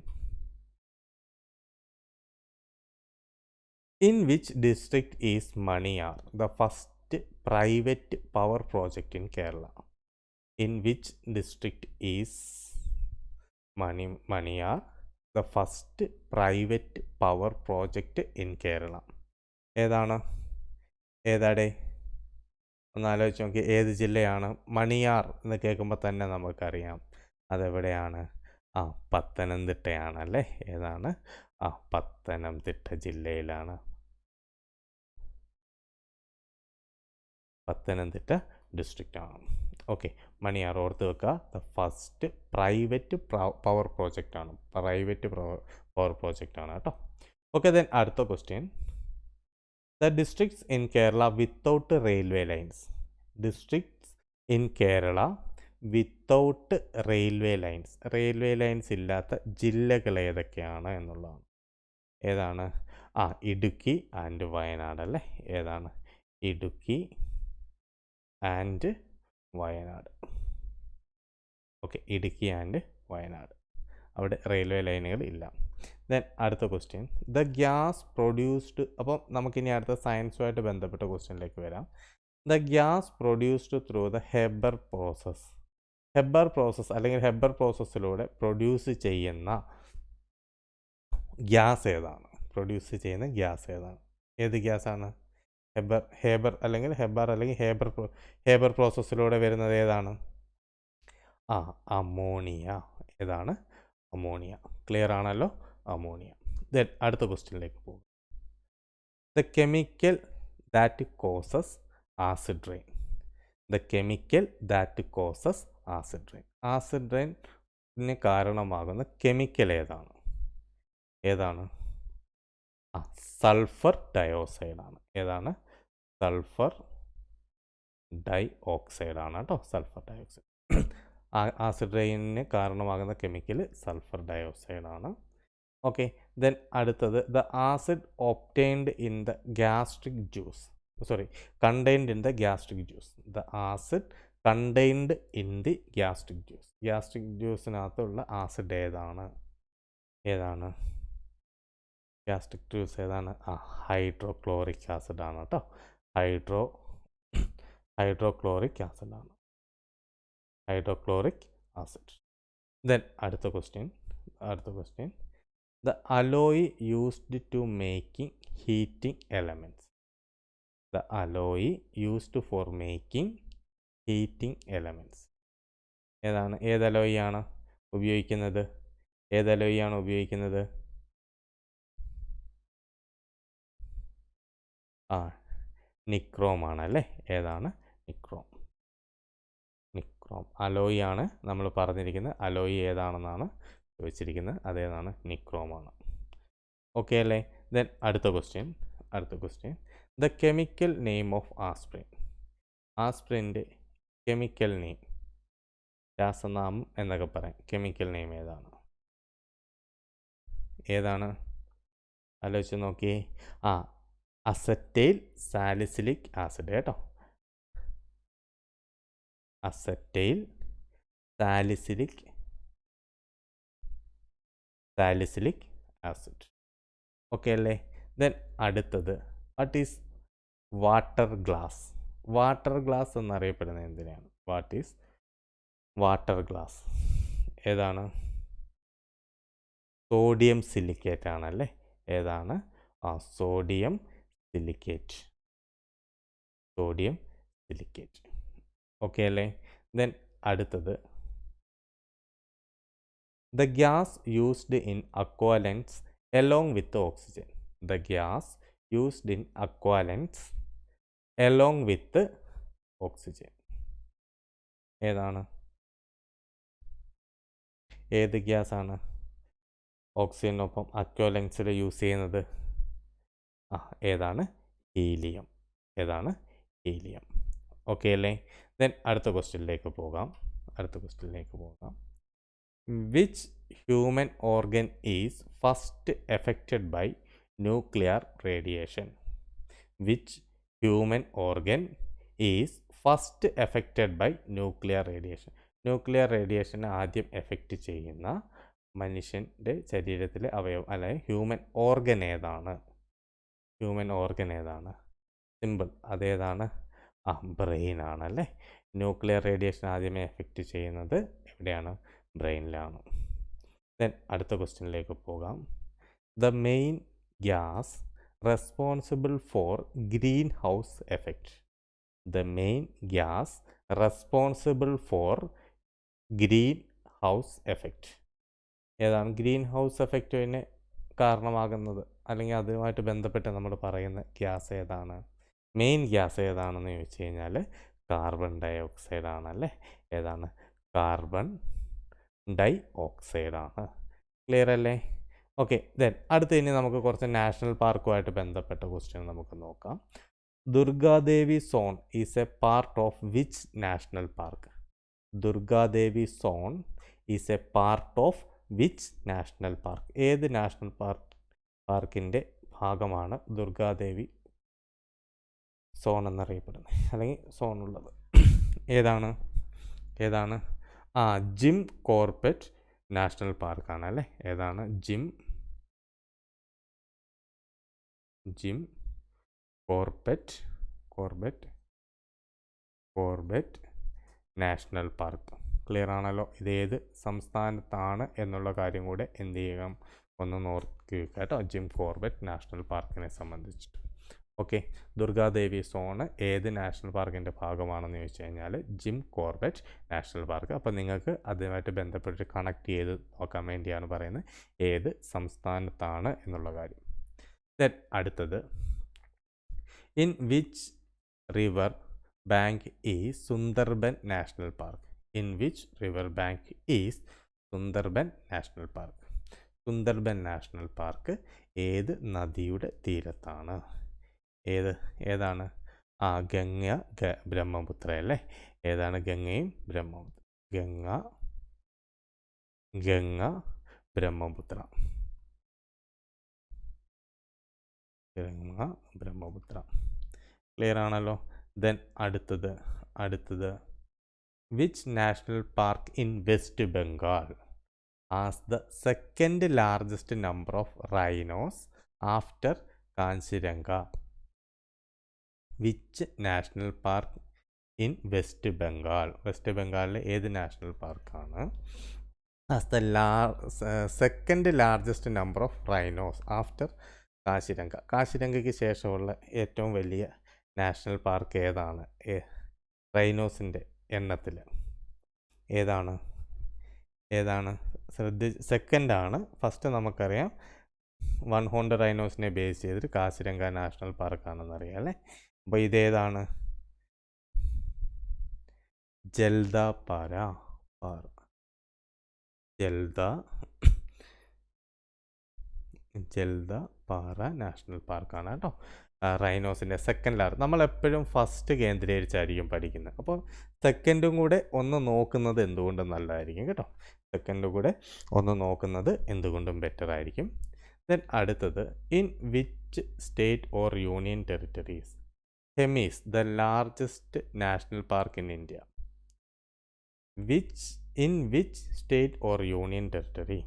In which district is Maniyar, the first private power project in Kerala? In which district is Maniyar, the first private power project in Kerala? ഏതാണ്? ഏതാടെ? ഒന്ന് ആലോചിച്ച് നോക്കി. ഏത് ജില്ലയാണ്? മണിയാർ എന്ന് കേൾക്കുമ്പോൾ തന്നെ നമുക്കറിയാം അതെവിടെയാണ്? പത്തനംതിട്ടയാണല്ലേ. ഏതാണ്? പത്തനംതിട്ട ജില്ലയിലാണ്. പത്തനംതിട്ട ഡിസ്ട്രിക്റ്റാണ്. ഓക്കെ, മണിയാർ ഓർത്ത് വെക്കുക. ദ ഫസ്റ്റ് പ്രൈവറ്റ് പവർ പ്രോജക്റ്റാണ്. പ്രൈവറ്റ് പവർ പ്രോജക്റ്റാണ് കേട്ടോ. ഓക്കെ, ദെൻ അടുത്ത question. The districts in Kerala without railway lines. Districts in Kerala without railway lines. Railway lines ഇല്ലാത്ത ജില്ലകൾ ഏതൊക്കെയാണ് എന്നുള്ളതാണ്. ഏതാണ്? ഇടുക്കി ആൻഡ് വയനാട് അല്ലേ. ഏതാണ്? Idukki and Wayanad. Okay, Idukki and Wayanad. അവിടെ റെയിൽവേ ലൈനുകൾ ഇല്ല. ദെൻ അടുത്ത ക്വസ്റ്റ്യൻ. The gas produced. അപ്പം നമുക്കിനി അടുത്ത സയൻസുമായിട്ട് ബന്ധപ്പെട്ട ക്വസ്റ്റ്യനിലേക്ക് വരാം. The gas produced through the Haber process. Haber process അല്ലെങ്കിൽ ഹെബർ പ്രോസസ്സിലൂടെ പ്രൊഡ്യൂസ് ചെയ്യുന്ന ഗ്യാസ് ഏതാണ്? പ്രൊഡ്യൂസ് ചെയ്യുന്ന ഗ്യാസ് ഏതാണ്? ഏത് ഗ്യാസാണ്? ഹേബർ അല്ലെങ്കിൽ ഹേബർ പ്രോസസ്സിലൂടെ വരുന്നത് ഏതാണ്? അമോണിയ. ഏതാണ്? അമോണിയ. ക്ലിയർ ആണല്ലോ? അമോണിയ. ദെൻ അടുത്ത ക്വസ്റ്റ്യനിലേക്ക് പോകും. The chemical that causes acid rain. The chemical that causes acid rain. Acid റെയിന് കാരണമാകുന്ന കെമിക്കൽ ഏതാണ്? ഏതാണ്? സൾഫർ ഡയോക്സൈഡാണ്. ഏതാണ്? സൾഫർ ഡൈ ഓക്സൈഡാണ് കേട്ടോ. Sulphur dioxide. ആസിഡ് റെയിനിന് കാരണമാകുന്ന കെമിക്കൽ സൾഫർ ഡയോക്സൈഡാണ്. ഓക്കെ, ദെൻ അടുത്തത്. The acid obtained in the gastric juice. Contained in the gastric juice. The acid contained in the gastric juice. Gastric ജ്യൂസിനകത്തുള്ള ആസിഡ് ഏതാണ്? Gastric juice ഏതാണ്? Hydrochloric acid ആണ് കേട്ടോ. Hydrochloric acid ആണ്. Hydrochloric acid. Then അടുത്ത question. The alloy used to making heating elements. The alloy used for making heating elements ഏതാണ്? ഏത് അലോയാണ് ഉപയോഗിക്കുന്നത്? നിക്രോം ആണല്ലേ. ഏതാണ്? നിക്രോം അലോയ് ആണ് നമ്മൾ പറഞ്ഞിരിക്കുന്നത്. അലോയ് ഏതാണെന്നാണ് ചോദിച്ചിരിക്കുന്നത്. അതേതാണ്? നിക്രോമാണ്. ഓക്കെ അല്ലേ? ദെൻ അടുത്ത question. The chemical name of aspirin. ആസ്പ്രിൻ്റെ കെമിക്കൽ നെയിം, രാസനാമം എന്നൊക്കെ പറയാം. കെമിക്കൽ നെയിം ഏതാണ്? ആലോചിച്ച് നോക്കിയേ. അസറ്റൈൽ സാലിസിലിക് ആസിഡ് കേട്ടോ. Acetyl salicylic acid. ഓക്കെ അല്ലേ? ദെൻ അടുത്തത്, what is water glass? Water glass എന്നറിയപ്പെടുന്നത് എന്തിനാണ്? What is water glass? ഏതാണ്? സോഡിയം സിലിക്കേറ്റ് ആണല്ലേ. ഏതാണ്? Sodium silicate. ഓക്കെ അല്ലേ? ദെൻ അടുത്തത്, the gas used in aqualung along with oxygen. The gas used in aqualung along with oxygen ഏതാണ്? ഏത് ഗ്യാസാണ് ഓക്സിജനൊപ്പം അക്വാലൻസിൽ use ചെയ്യുന്നത്? ഏതാണ്? ഹീലിയം. ഓക്കെ അല്ലേ? ദെൻ അടുത്ത ക്വസ്റ്റ്യനിലേക്ക് പോകാം. Which human organ is first affected by nuclear radiation? Which human organ is first affected by nuclear radiation? Nuclear റേഡിയേഷനെ ആദ്യം എഫക്റ്റ് ചെയ്യുന്ന മനുഷ്യൻ്റെ ശരീരത്തിലെ അവയവം അല്ലെങ്കിൽ ഹ്യൂമൻ ഓർഗൻ ഏതാണ്? സിമ്പിൾ. അതേതാണ്? ബ്രെയിൻ ആണല്ലേ. ന്യൂക്ലിയർ റേഡിയേഷൻ ആദ്യമേ എഫക്റ്റ് ചെയ്യുന്നത് എവിടെയാണ്? ബ്രെയിനിലാണ്. ദെൻ അടുത്ത ക്വസ്റ്റ്യനിലേക്ക് പോകാം. The main gas responsible for greenhouse effect. The main gas responsible for greenhouse effect ഏതാണ്? ഗ്രീൻ ഹൗസ് എഫക്റ്റിന് കാരണമാകുന്നത് അല്ലെങ്കിൽ അതുമായിട്ട് ബന്ധപ്പെട്ട് നമ്മൾ പറയുന്ന ഗ്യാസ് ഏതാണ്? മെയിൻ ഗ്യാസ് ഏതാണെന്ന് ചോദിച്ചു കഴിഞ്ഞാൽ കാർബൺ ഡൈ ഓക്സൈഡ് ആണല്ലേ. ഏതാണ്? കാർബൺ ഡൈ ഓക്സൈഡാണ്. ക്ലിയർ അല്ലേ? ഓക്കെ. ദെൻ അടുത്ത് ഇനി നമുക്ക് കുറച്ച് നാഷണൽ പാർക്കുമായിട്ട് ബന്ധപ്പെട്ട ക്വസ്റ്റ്യൻ നമുക്ക് നോക്കാം. Durgadevi zone is a part of which national park? Durgadevi zone is a part of which national park? ഏത് നാഷണൽ പാർക്കിൻ്റെ ഭാഗമാണ് ദുർഗാദേവി സോൺ എന്നറിയപ്പെടുന്നത് അല്ലെങ്കിൽ സോൺ ഉള്ളത്? ഏതാണ്? ജിം കോർബറ്റ് നാഷണൽ പാർക്കാണ് അല്ലേ. ഏതാണ്? Jim Corbett national park. Clear ആണല്ലോ? ഇതേത് സംസ്ഥാനത്താണ് എന്നുള്ള കാര്യം കൂടെ എന്ത് ചെയ്യുക? ഒന്ന് നോക്കുക കേട്ടോ, ജിം കോർബറ്റ് നാഷണൽ പാർക്കിനെ സംബന്ധിച്ചിട്ട്. ഓക്കെ. ദുർഗാദേവി സോണ് ഏത് നാഷണൽ പാർക്കിൻ്റെ ഭാഗമാണെന്ന് ചോദിച്ചു കഴിഞ്ഞാൽ ജിം കോർബറ്റ് നാഷണൽ പാർക്ക്. അപ്പോൾ നിങ്ങൾക്ക് അതുമായിട്ട് ബന്ധപ്പെട്ട് കണക്ട് ചെയ്ത് നോക്കാൻ വേണ്ടിയാണ് പറയുന്നത് ഏത് സംസ്ഥാനത്താണ് എന്നുള്ള കാര്യം. ദെൻ അടുത്തത്, in which river bank is Sundarban national park? In which river bank is Sundarban national park? Sundarban national park ഏത് നദിയുടെ തീരത്താണ്? ഏതാണ്? ഗംഗ ബ്രഹ്മപുത്ര അല്ലേ. ഏതാണ്? ഗംഗയും ബ്രഹ്മപുത്ര. ഗംഗ ബ്രഹ്മപുത്ര. ക്ലിയർ ആണല്ലോ? ദെൻ അടുത്തത് which national park in West Bengal has the second largest number of rhinos after Kanchiranga? Which national park in West Bengal? West ബംഗാളിലെ ഏത് നാഷണൽ പാർക്കാണ് as the second largest number of rhinos after Kaziranga? കാശിരംഗയ്ക്ക് ശേഷമുള്ള ഏറ്റവും വലിയ national park ഏതാണ്? റൈനോസിൻ്റെ എണ്ണത്തിൽ ഏതാണ്? സെക്കൻഡാണ്. First നമുക്കറിയാം വൺ ഹോണ്ട് റൈനോസിനെ ബേസ് ചെയ്തിട്ട് കാശിരംഗ നാഷണൽ പാർക്കാണെന്നറിയാം അല്ലേ. അപ്പോൾ ഇതേതാണ്? ജൽദാപാര ജൽദാപാര നാഷണൽ പാർക്കാണ് കേട്ടോ. റൈനോസിൻ്റെ സെക്കൻഡ് ലാർജ്. നമ്മളെപ്പോഴും ഫസ്റ്റ് കേന്ദ്രീകരിച്ചായിരിക്കും പഠിക്കുന്നത്. അപ്പോൾ സെക്കൻഡും കൂടെ ഒന്ന് നോക്കുന്നത് എന്തുകൊണ്ടും നല്ലതായിരിക്കും കേട്ടോ. സെക്കൻഡും കൂടെ ഒന്ന് നോക്കുന്നത് എന്തുകൊണ്ടും ബെറ്റർ ആയിരിക്കും. ദെൻ അടുത്തത്, in which state or union territories Hemis the largest national park in India? In which state or union territory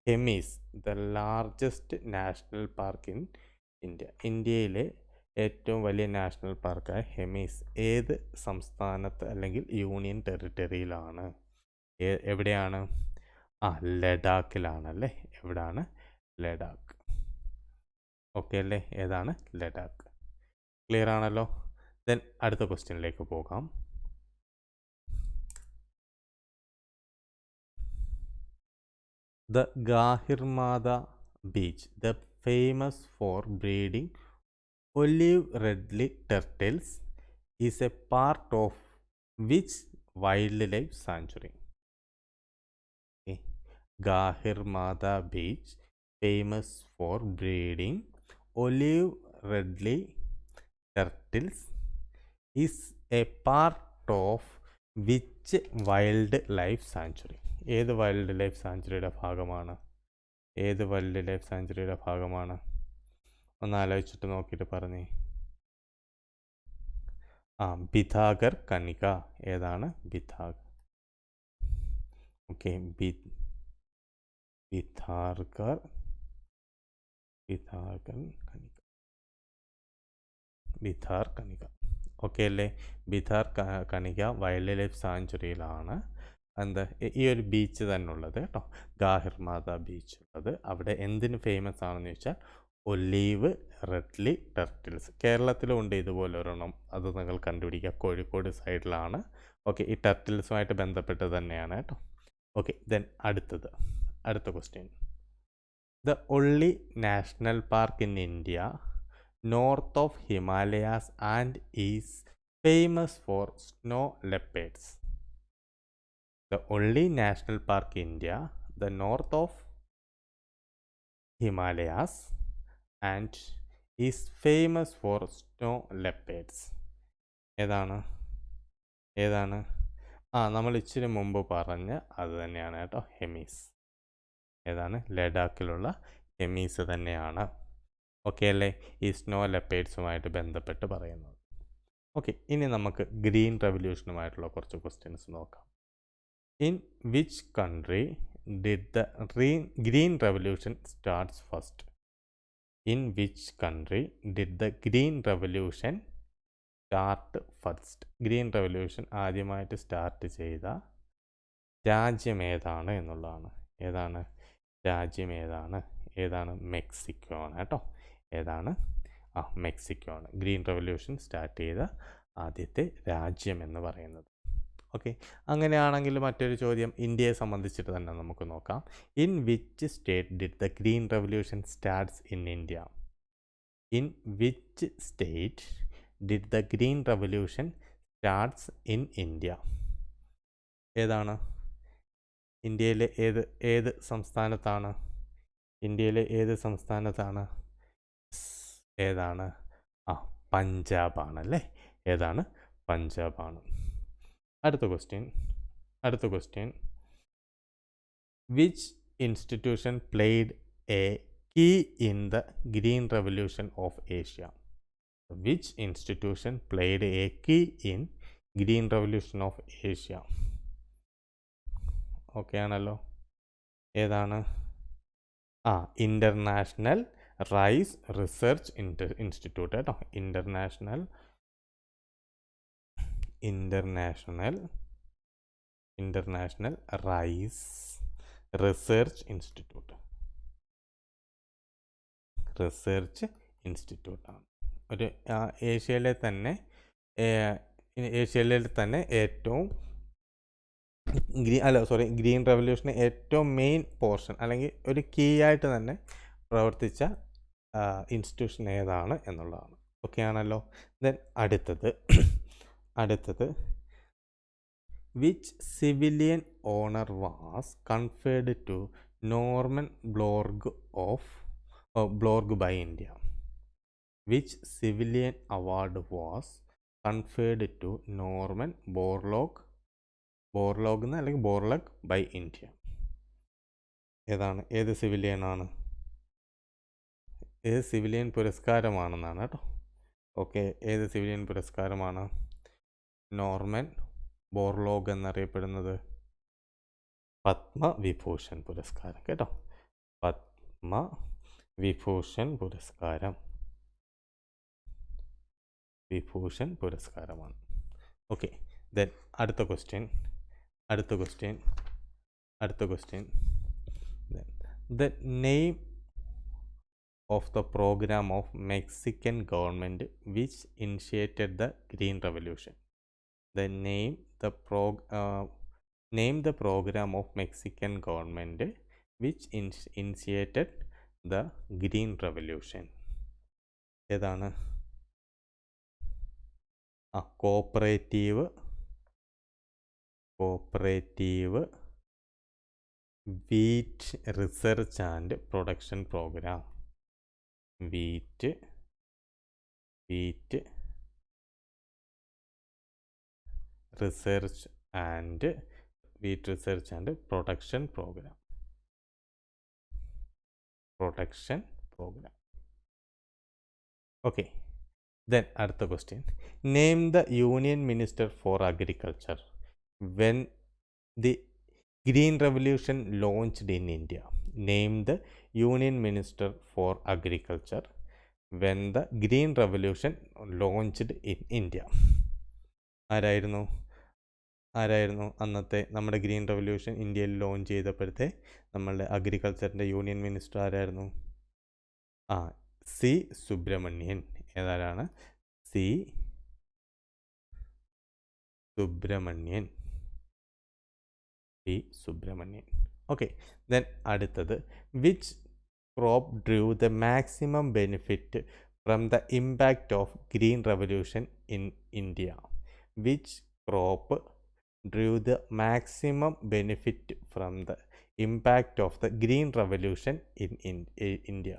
Hemis the largest national park in India? ഇന്ത്യയിലെ ഏറ്റവും വലിയ നാഷണൽ പാർക്കായ ഹെമീസ് ഏത് സംസ്ഥാനത്ത് അല്ലെങ്കിൽ യൂണിയൻ ടെറിട്ടറിയിലാണ്? എവിടെയാണ്? ലഡാക്കിലാണല്ലേ. എവിടെയാണ്? ലഡാക്ക്. ഓക്കെ അല്ലേ? ഏതാണ്? ലഡാക്ക്. ക്ലിയർ ആണല്ലോ. ദെൻ അടുത്ത ക്വസ്റ്റ്യനിലേക്ക് പോകാം. The Gahirmada beach, the famous for breeding olive redley turtles, is a part of which wildlife sanctuary? Okay. Gahirmada beach, famous for breeding olive redley turtles, is a part of which wildlife sanctuary? ഏത് wild life സാങ്ച്വറിയുടെ ഭാഗമാണ്? ഏത് wild life സാങ്ച്വറിയുടെ ഭാഗമാണ്? ഒന്ന് ആലോചിച്ചിട്ട് നോക്കിയിട്ട് പറഞ്ഞേ. ബിഥാഗർ കണിക. ഏതാണ്? ബിഥാഗർ. ഓക്കെ. ബിഥാർ കണിക. ഓക്കെ അല്ലേ? ബിഥാർ കണിക വൈൽഡ് ലൈഫ് സാങ്ച്വറിയിലാണ് ഈ ഒരു ബീച്ച് തന്നെ ഉള്ളത് കേട്ടോ. ഗാഹിർമാത ബീച്ച് ഉള്ളത്. അവിടെ എന്തിന് ഫേമസ് ആണെന്ന് ചോദിച്ചാൽ ഒലീവ് റെഡ്ലി ടർട്ടിൽസ്. കേരളത്തിലും ഉണ്ട് ഇതുപോലെ ഒരെണ്ണം. അത് നിങ്ങൾ കണ്ടുപിടിക്കുക. കോഴിക്കോട് സൈഡിലാണ്. ഓക്കെ. ഈ ടർട്ടിൽസുമായിട്ട് ബന്ധപ്പെട്ട് തന്നെയാണ് കേട്ടോ. ഓക്കെ. ദെൻ അടുത്ത question. The only national park in India north of Himalayas and is famous for snow leopards. The only national park in India, the north of Himalayas and is famous for snow leopards. ഏതാണ്? നമ്മൾ ഇച്ചിരി മുമ്പ് പറഞ്ഞ അത് തന്നെയാണ് കേട്ടോ. ഹെമീസ്. ഏതാണ്? ലഡാക്കിലുള്ള ഹെമീസ് തന്നെയാണ്. ഓക്കെ അല്ലേ? ഈ സ്നോ ലെപ്പേർഡ്സുമായിട്ട് ബന്ധപ്പെട്ട് പറയുന്നത്. ഓക്കെ. ഇനി നമുക്ക് ഗ്രീൻ റെവല്യൂഷനുമായിട്ടുള്ള കുറച്ച് ക്വസ്റ്റ്യൻസ് നോക്കാം. In which country did the Green Revolution starts first? In which country did the Green Revolution start first? Green Revolution ആദ്യമായിട്ട് സ്റ്റാർട്ട് ചെയ്ത രാജ്യം ഏതാണ് എന്നുള്ളതാണ്. ഏതാണ് രാജ്യം? ഏതാണ്? മെക്സിക്കോ ആണ് കേട്ടോ. ഏതാണ്? മെക്സിക്കോ ആണ് ഗ്രീൻ റെവല്യൂഷൻ സ്റ്റാർട്ട് ചെയ്ത ആദ്യത്തെ രാജ്യം എന്ന് പറയുന്നത്. ഓക്കെ. അങ്ങനെയാണെങ്കിൽ മറ്റൊരു ചോദ്യം ഇന്ത്യയെ സംബന്ധിച്ചിട്ട് തന്നെ നമുക്ക് നോക്കാം. In which state did the green revolution starts in India? In which state did the green revolution starts in India? ഏതാണ്? ഇന്ത്യയിലെ ഏത് സംസ്ഥാനത്താണ്? ഏതാണ്? പഞ്ചാബാണല്ലേ. ഏതാണ്? പഞ്ചാബാണ്. അടുത്ത question. Which institution played a key in the green revolution of Asia? Which institution played a key in green revolution of Asia. Okay ആണല്ലോ. ഏതാണ്? ഇൻ്റർനാഷണൽ റൈസ് റിസർച്ച് ഇൻസ്റ്റിറ്റ്യൂട്ട് കേട്ടോ. ഇൻ്റർനാഷണൽ റൈസ് റിസർച്ച് ഇൻസ്റ്റിറ്റ്യൂട്ടാണ്. ഒരു ഏഷ്യയിലെ തന്നെ ഏറ്റവും ഗ്രീൻ റവല്യൂഷന് ഏറ്റവും main portion അല്ലെങ്കിൽ ഒരു കീ ആയിട്ട് തന്നെ പ്രവർത്തിച്ച ഇൻസ്റ്റിറ്റ്യൂഷൻ ഏതാണ് എന്നുള്ളതാണ്. ഓക്കെ ആണല്ലോ. ദെൻ അടുത്തത് which civilian honour was conferred to Norman Borlaug by India? Which civilian award was conferred to Norman Borlaug അല്ലെങ്കിൽ ബോർലഗ് ബൈ ഇന്ത്യ? ഏതാണ്? ഏത് സിവിലിയൻ പുരസ്കാരമാണെന്നാണ് കേട്ടോ. ഓക്കെ, ഏത് സിവിലിയൻ പുരസ്കാരമാണ്? നോർമൻ ബോർലോഗ് എന്നറിയപ്പെടുന്നത് പത്മവിഭൂഷൺ പുരസ്കാരം കേട്ടോ. പത്മവിഭൂഷൺ പുരസ്കാരമാണ്. ഓക്കെ, ദെൻ അടുത്ത question. The name of the program of Mexican government which initiated the Green Revolution. Name the program of Mexican government which initiated the Green Revolution. ഏതാണ്? Cooperative wheat research and production programme. Wheat research and production programme. Okay, then അടുത്ത question. Name the union minister for agriculture when the Green Revolution launched in India. Name the Union Minister for Agriculture when the Green Revolution launched in India. ആരായിരുന്നു അന്നത്തെ നമ്മുടെ green revolution ഇന്ത്യയിൽ launch ചെയ്തപ്പോഴത്തെ നമ്മളുടെ അഗ്രികൾച്ചറിൻ്റെ union minister ആരായിരുന്നു? C Subramaniam. ഏതാരാണ്? C Subramaniam. Okay, then അടുത്തത്. Which crop drew the maximum benefit from the impact of green revolution in India? Which crop drew the maximum benefit from the impact of the green revolution in India?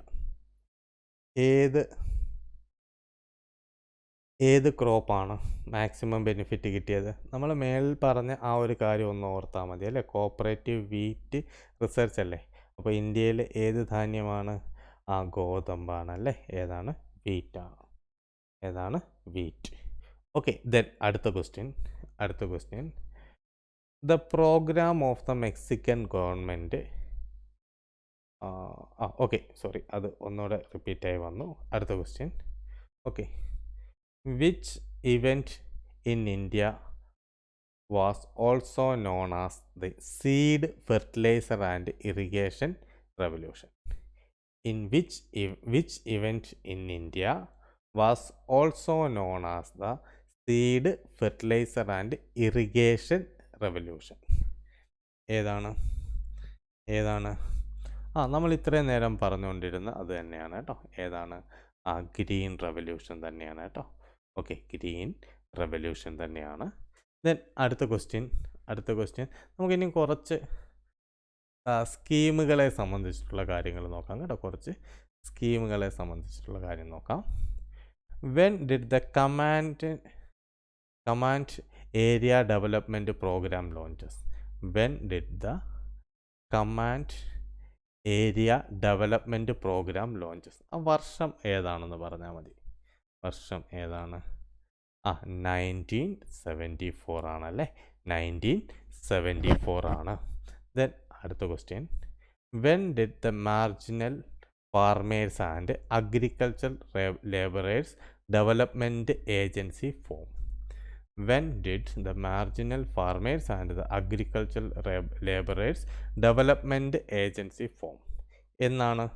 ഏത് ക്രോപ്പാണ് maximum benefit കിട്ടിയത്? നമ്മൾ മേൽ പറഞ്ഞ ആ ഒരു കാര്യം ഒന്ന് ഓർത്താൽ മതി അല്ലേ. കോപ്പറേറ്റീവ് വീറ്റ് റിസർച്ച് അല്ലേ. അപ്പോൾ ഇന്ത്യയിൽ ഏത് ധാന്യമാണ്? ഗോതമ്പാണ് അല്ലേ. ഏതാണ്? വീറ്റ്. ഓക്കെ, ദെൻ അടുത്ത question. The programme of the Mexican government. അത് ഒന്നുകൂടെ റിപ്പീറ്റായി വന്നു. അടുത്ത question. Okay, which event in India was also known as the seed, fertilizer and irrigation revolution? In which event in India was also known as the seed, fertilizer and irrigation revolution? ഏതാണ്? നമ്മൾ ഇത്രയും നേരം പറഞ്ഞുകൊണ്ടിരുന്ന അത് തന്നെയാണ് കേട്ടോ. ഏതാണ്? Green revolution തന്നെയാണ് കേട്ടോ. ഓക്കെ, ഗ്രീൻ റവല്യൂഷൻ തന്നെയാണ്. ദെൻ അടുത്ത ക്വസ്റ്റ്യൻ. നമുക്കിനി കുറച്ച് സ്കീമുകളെ സംബന്ധിച്ചിട്ടുള്ള കാര്യങ്ങൾ നോക്കാം കേട്ടോ. കുറച്ച് സ്കീമുകളെ സംബന്ധിച്ചിട്ടുള്ള കാര്യം നോക്കാം. When did the command area development programme launches? When did the command area development programme launches? ആ വർഷം ഏതാണെന്ന് പറഞ്ഞാൽ മതി. വർഷം ഏതാണ്? 1974 ആണല്ലേ, 1974 ആണ്. ദെൻ അടുത്ത question, when did the marginal farmers and agriculture labourers development agency form? When did the marginal farmers and the agriculture labourers development agency form? എന്നാണ്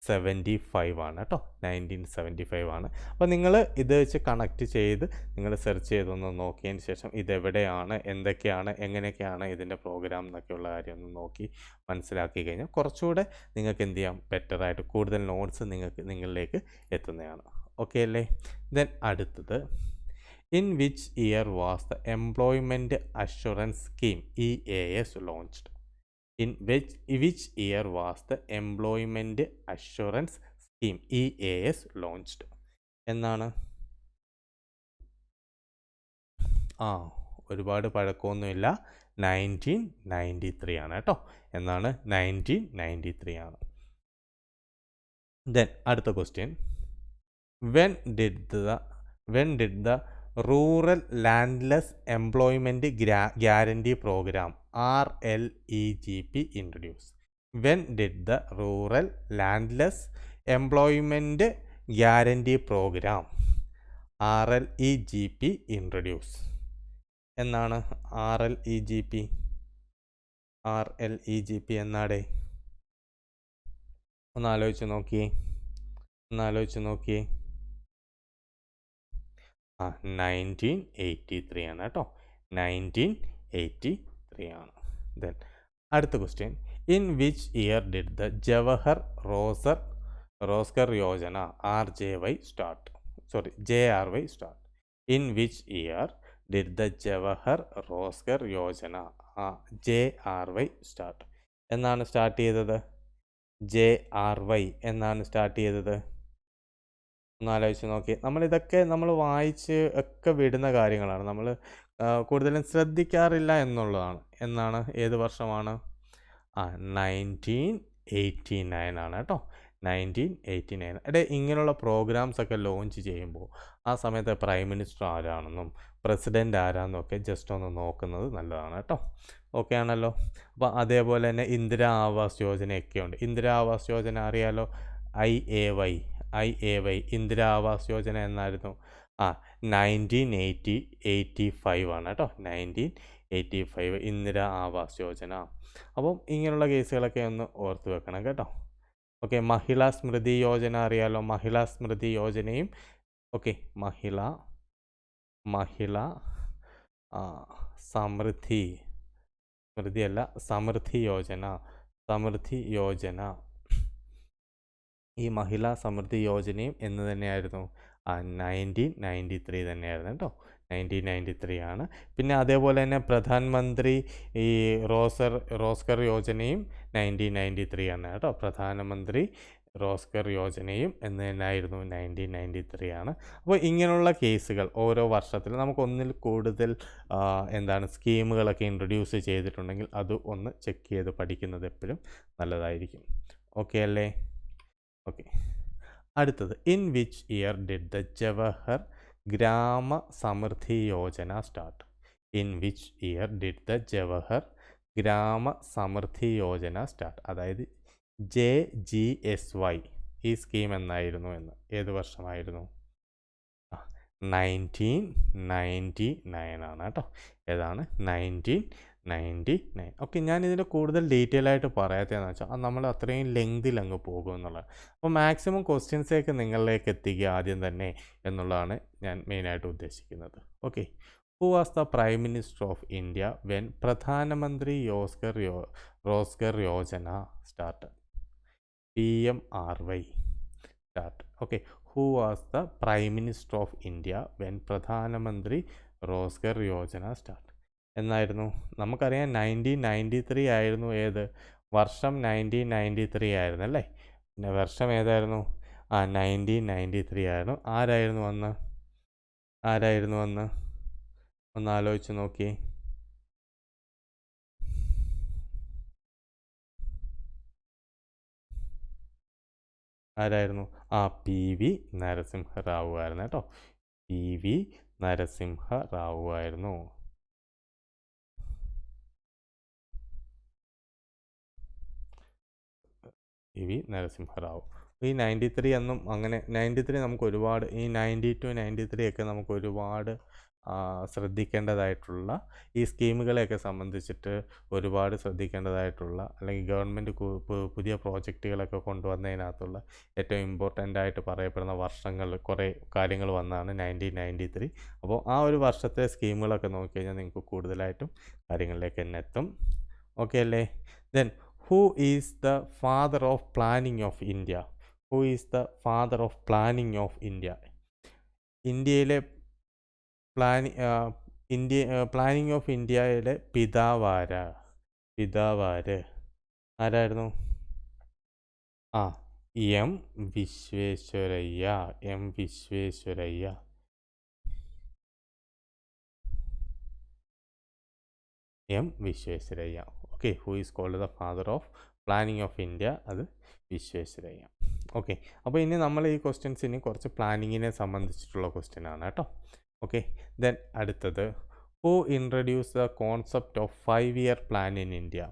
1975 ആണ് കേട്ടോ, 1975 ആണ്. അപ്പോൾ നിങ്ങൾ ഇത് വെച്ച് കണക്ട് ചെയ്ത് നിങ്ങൾ സെർച്ച് ചെയ്തൊന്ന് നോക്കിയതിന് ശേഷം ഇതെവിടെയാണ്, എന്തൊക്കെയാണ്, എങ്ങനെയൊക്കെയാണ് ഇതിൻ്റെ പ്രോഗ്രാം എന്നൊക്കെയുള്ള കാര്യം ഒന്ന് നോക്കി മനസ്സിലാക്കി കഴിഞ്ഞാൽ കുറച്ചുകൂടെ നിങ്ങൾക്ക് എന്ത് ചെയ്യാം, ബെറ്ററായിട്ട് കൂടുതൽ നോട്ട്സ് നിങ്ങളിലേക്ക് എത്തുന്നതാണ്. ഓക്കെ അല്ലേ? ദെൻ അടുത്തത്, in which year was the employment assurance scheme EAS launched? In which year was the Employment Assurance Scheme EAS launched? എന്നാണ്? ഒരുപാട് പഴക്കമൊന്നുമില്ല, 1993 ആണ് കേട്ടോ. എന്നാണ്? 1993 ആണ്. ദെൻ അടുത്ത question, when did the rural landless employment guarantee programme RLEGP introduced? When did the rural landless employment guarantee program RLEGP introduce? എന്നാണ് RLEGP എന്നാടേ? ഒന്ന് ആലോചിച്ച് നോക്കിയേ. 1983 ആണ് കേട്ടോ, 1983 ആണ്. ദെൻ അടുത്ത question, in which year did the Jawahar Rozgar Yojana JRY start? In which year did the Jawahar Rozgar Yojana JRY start? എന്നാണ് start ചെയ്തത്? JRY എന്നാണ് സ്റ്റാർട്ട് ചെയ്തത്? ഒന്ന് ആലോചിച്ച് നോക്കി. നമ്മളിതൊക്കെ വായിച്ച് ഒക്കെ വിടുന്ന കാര്യങ്ങളാണ്, നമ്മൾ കൂടുതലും ശ്രദ്ധിക്കാറില്ല എന്നുള്ളതാണ്. എന്നാണ്? ഏത് വർഷമാണ്? 1989 ആണ് കേട്ടോ, 1989. ഇങ്ങനെയുള്ള പ്രോഗ്രാംസ് ഒക്കെ ലോഞ്ച് ചെയ്യുമ്പോൾ ആ സമയത്ത് പ്രൈം മിനിസ്റ്റർ ആരാണെന്നും പ്രസിഡൻ്റ് ആരാണെന്നും ഒക്കെ ജസ്റ്റ് ഒന്ന് നോക്കുന്നത് നല്ലതാണ് കേട്ടോ. ഓക്കെ ആണല്ലോ? അപ്പോൾ അതേപോലെ തന്നെ ഇന്ദിരാ ആവാസ് യോജനയൊക്കെ ഉണ്ട്. ഇന്ദിരാ ആവാസ് യോജന അറിയാലോ, IAY ഇന്ദിരാ ആവാസ് യോജന എന്നായിരുന്നു? 1985 ആണ് കേട്ടോ, 1985 ഇന്ദിരാ ആവാസ് യോജന. അപ്പം ഇങ്ങനെയുള്ള കേസുകളൊക്കെ ഒന്ന് ഓർത്ത് വെക്കണം കേട്ടോ. ഓക്കെ, മഹിളാ സ്മൃതി യോജന അറിയാലോ, മഹിളാ സ്മൃതി യോജനയും ഓക്കെ, മഹിള സമൃദ്ധി യോജന. ഈ മഹിളാ സമൃദ്ധി യോജനയും എന്ന് തന്നെയായിരുന്നു? 1993 തന്നെയായിരുന്നു കേട്ടോ, 1993 ആണ്. പിന്നെ അതേപോലെ തന്നെ പ്രധാനമന്ത്രി ഈ റോസ്ഗർ യോജനയും 1993 ആണ് കേട്ടോ. പ്രധാനമന്ത്രി റോസ്ഗർ യോജനയും എന്ന് തന്നെയായിരുന്നു, 1993 ആണ്. അപ്പോൾ ഇങ്ങനെയുള്ള കേസുകൾ ഓരോ വർഷത്തിലും നമുക്ക് ഒന്നിൽ കൂടുതൽ സ്കീമുകളൊക്കെ ഇൻട്രൊഡ്യൂസ് ചെയ്തിട്ടുണ്ടെങ്കിൽ അത് ഒന്ന് ചെക്ക് ചെയ്ത് പഠിക്കുന്നത് എപ്പോഴും നല്ലതായിരിക്കും. ഓക്കെ അല്ലേ? ഓക്കെ, അടുത്തത്, in which year did the Jawahar ഗ്രാമ Samriddhi Yojana start? In which year did the Jawahar ഗ്രാമ സമൃദ്ധി യോജന സ്റ്റാർട്ട്? അതായത് JGSY ഈ സ്കീം എന്നായിരുന്നു എന്ന്? ഏത് വർഷമായിരുന്നു? 1999 ആണ് കേട്ടോ. ഏതാണ്? 1999. ഓക്കെ, ഞാനിതിൻ്റെ കൂടുതൽ ഡീറ്റെയിൽ ആയിട്ട് പറയാത്തതെന്ന് വെച്ചാൽ നമ്മൾ അത്രയും ലെങ്തിൽ അങ്ങ് പോകും എന്നുള്ളത്. അപ്പോൾ മാക്സിമം ക്വസ്റ്റ്യൻസേക്ക് നിങ്ങളിലേക്ക് എത്തിക്കുക ആദ്യം തന്നെ എന്നുള്ളതാണ് ഞാൻ മെയിനായിട്ട് ഉദ്ദേശിക്കുന്നത്. Okay, who was the prime minister of India when Pradhan Mantri Rozgar Yojana start? PMRY start. Okay, who was the prime minister of India when Pradhan Mantri Rozgar Yojana start? എന്നായിരുന്നു? നമുക്കറിയാം 1993 ആയിരുന്നു. ഏത് വർഷം? 1993 ആയിരുന്നു അല്ലേ? പിന്നെ വർഷം ഏതായിരുന്നു? 1993 ആയിരുന്നു. ആരായിരുന്നു അന്ന്? ഒന്ന് ആലോചിച്ച് നോക്കി. ആരായിരുന്നു? പി വി നരസിംഹറാവു ആയിരുന്നു കേട്ടോ. പി വി നരസിംഹറാവു ആയിരുന്നു. പി വി നരസിംഹറാവു. ഈ 93 എന്നും അങ്ങനെ 93 നമുക്ക് ഒരുപാട്, ഈ 92 93 ഒക്കെ നമുക്ക് ഒരുപാട് ശ്രദ്ധിക്കേണ്ടതായിട്ടുള്ള, ഈ സ്കീമുകളെയൊക്കെ സംബന്ധിച്ചിട്ട് ഒരുപാട് ശ്രദ്ധിക്കേണ്ടതായിട്ടുള്ള, അല്ലെങ്കിൽ ഗവൺമെൻറ് പുതിയ പ്രോജക്റ്റുകളൊക്കെ കൊണ്ടുവന്നതിനകത്തുള്ള ഏറ്റവും ഇമ്പോർട്ടൻ്റ് ആയിട്ട് പറയപ്പെടുന്ന വർഷങ്ങൾ കുറേ കാര്യങ്ങൾ വന്നതാണ് 1993. അപ്പോൾ ആ ഒരു വർഷത്തെ സ്കീമുകളൊക്കെ നോക്കിക്കഴിഞ്ഞാൽ നിങ്ങൾക്ക് കൂടുതലായിട്ടും കാര്യങ്ങളിലേക്ക് തന്നെ എത്തും. ഓക്കെ അല്ലേ? Then who is the father of planning of India? Who is the father of planning of India? ഇന്ത്യയിലെ പ്ലാനിങ് ഓഫ് ഇന്ത്യയുടെ പിതാവാര്? ആരായിരുന്നു? M Visvesvaraya. Okay, who is called the father of planning of India? അത് വിശ്വേശ്വരയ്യ. ഓക്കെ, അപ്പോൾ ഇനി നമ്മൾ ഈ ക്വസ്റ്റ്യൻസ് ഇനി കുറച്ച് പ്ലാനിങ്ങിനെ സംബന്ധിച്ചിട്ടുള്ള ക്വസ്റ്റ്യൻ ആണ് കേട്ടോ. ഓക്കെ, ദെൻ അടുത്തത്, who introduce the concept of 5-year plan in India?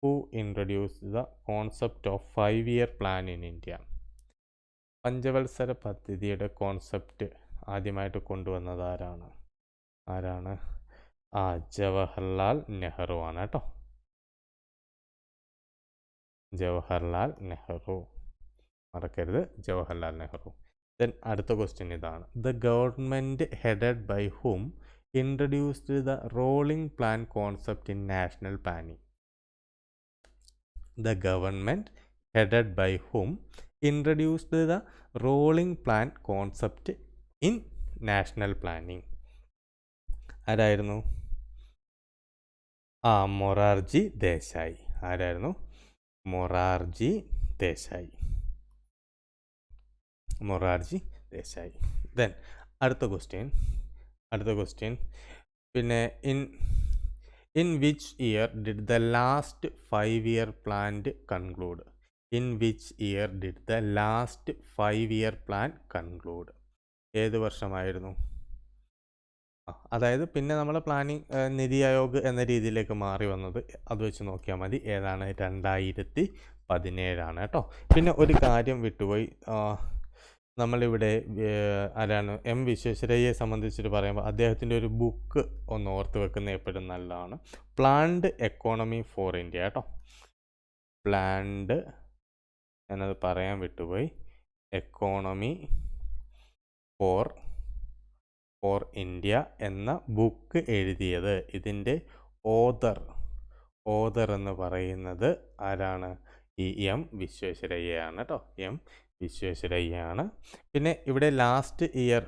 Who introduce the concept of 5-year plan in India? പഞ്ചവത്സര പദ്ധതിയുടെ കോൺസെപ്റ്റ് ആദ്യമായിട്ട് കൊണ്ടുവന്നത് ആരാണ്? ജവഹർലാൽ നെഹ്റു ആണ് കേട്ടോ. ജവഹർലാൽ നെഹ്റു, മറക്കരുത്, ജവഹർലാൽ നെഹ്റു. ദെൻ അടുത്ത ക്വസ്റ്റ്യൻ ഇതാണ്, the government headed by whom introduced the rolling plan concept in national planning? The government headed by whom introduced the rolling plan concept in national planning? ആരായിരുന്നു? മൊറാർജി ദേശായി. ആരായിരുന്നു? മൊറാർജി ദേശായി. ദെൻ അടുത്ത ക്വസ്റ്റ്യൻ, പിന്നെ in which year did the last 5-year plan conclude? In which year did the last 5-year plan conclude? ഏത് വർഷമായിരുന്നു? അതായത് പിന്നെ നമ്മൾ planning NITI Aayog എന്ന രീതിയിലേക്ക് മാറി വന്നത്, അത് വെച്ച് നോക്കിയാൽ മതി. ഏതാണ്? 2017 കേട്ടോ. പിന്നെ ഒരു കാര്യം വിട്ടുപോയി, നമ്മളിവിടെ ആരാണ്? എം വിശ്വേശ്വരയ്യയെ സംബന്ധിച്ചിട്ട് പറയുമ്പോൾ അദ്ദേഹത്തിൻ്റെ ഒരു ബുക്ക് ഒന്ന് ഓർത്ത് വെക്കുന്നത് എപ്പോഴും നല്ലതാണ്. പ്ലാൻഡ് എക്കോണമി ഫോർ ഇന്ത്യ കേട്ടോ. പ്ലാൻഡ്, ഞാനത് പറയാൻ വിട്ടുപോയി, എക്കോണമി ഫോർ ഇന്ത്യ എന്ന ബുക്ക് എഴുതിയത്, ഇതിൻ്റെ ഓതർ എന്ന് പറയുന്നത് ആരാണ്? ഈ എം വിശ്വേശ്വരയ്യയാണ് കേട്ടോ. എം വിശ്വേശ്വരയ്യയാണ്. പിന്നെ ഇവിടെ ലാസ്റ്റ് ഇയർ,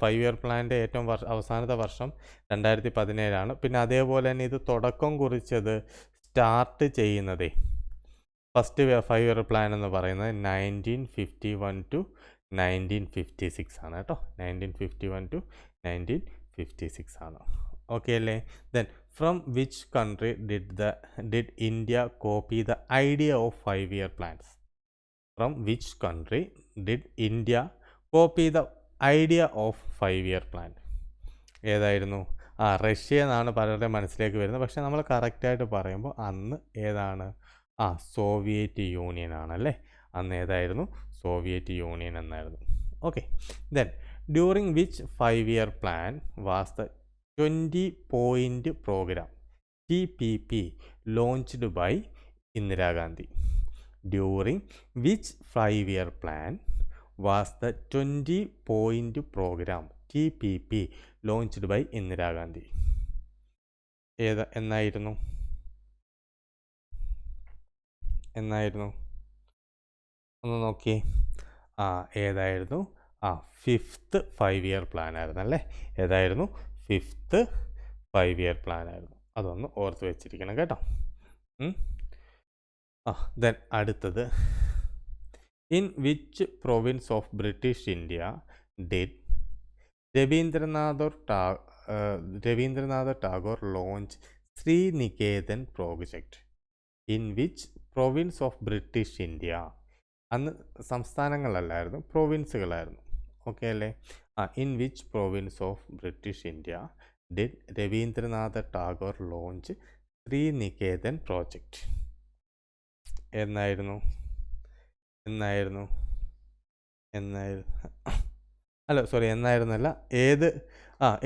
5-year പ്ലാൻ്റെ ഏറ്റവും അവസാനത്തെ വർഷം 2017. പിന്നെ അതേപോലെ തന്നെ ഇത് തുടക്കം കുറിച്ചത്, സ്റ്റാർട്ട് ചെയ്യുന്നത്, ഫസ്റ്റ് 5-year പ്ലാൻ എന്ന് പറയുന്നത് 1951 to 1956 ആണ് കേട്ടോ. 1951 to 1956 ആണ്. ഓക്കെ അല്ലേ? Then from which country did India copy the idea of 5-year plans? From which country did India copy the idea of 5-year plan? ഏതായിരുന്നു? റഷ്യ എന്നാണ് പലരുടെ മനസ്സിലേക്ക് വരുന്നത്. പക്ഷേ നമ്മൾ കറക്റ്റായിട്ട് പറയുമ്പോൾ അന്ന് ഏതാണ്? സോവിയറ്റ് യൂണിയൻ ആണല്ലേ. അന്ന് ഏതായിരുന്നു? സോവിയറ്റ് യൂണിയൻ എന്നായിരുന്നു. Okay, then during which 5-year plan was the 20-point programme TPP launched by Indira Gandhi? During which 5-year plan was the 20-point programme TPP launched by Indira Gandhi? എന്നായിരുന്നു? ഒന്ന് നോക്കിയേ. ഏതായിരുന്നു? 5th 5-year plan ആയിരുന്നല്ലേ. ഏതായിരുന്നു? 5th 5-year plan ആയിരുന്നു. അതൊന്ന് ഓർത്ത് വെച്ചിരിക്കണം കേട്ടോ. ദെൻ അടുത്തത്, in which province of British India did Rabindranath Tagore launch Sriniketan project? In which province of British India അന്ന് സംസ്ഥാനങ്ങളല്ലായിരുന്നു, പ്രൊവിൻസുകളായിരുന്നു. ഓക്കെ അല്ലേ? In which province of British India did Rabindranath Tagore launch Sriniketan project? എന്നായിരുന്നു എന്നായിരുന്നു അല്ല സോറി, എന്നായിരുന്നല്ല,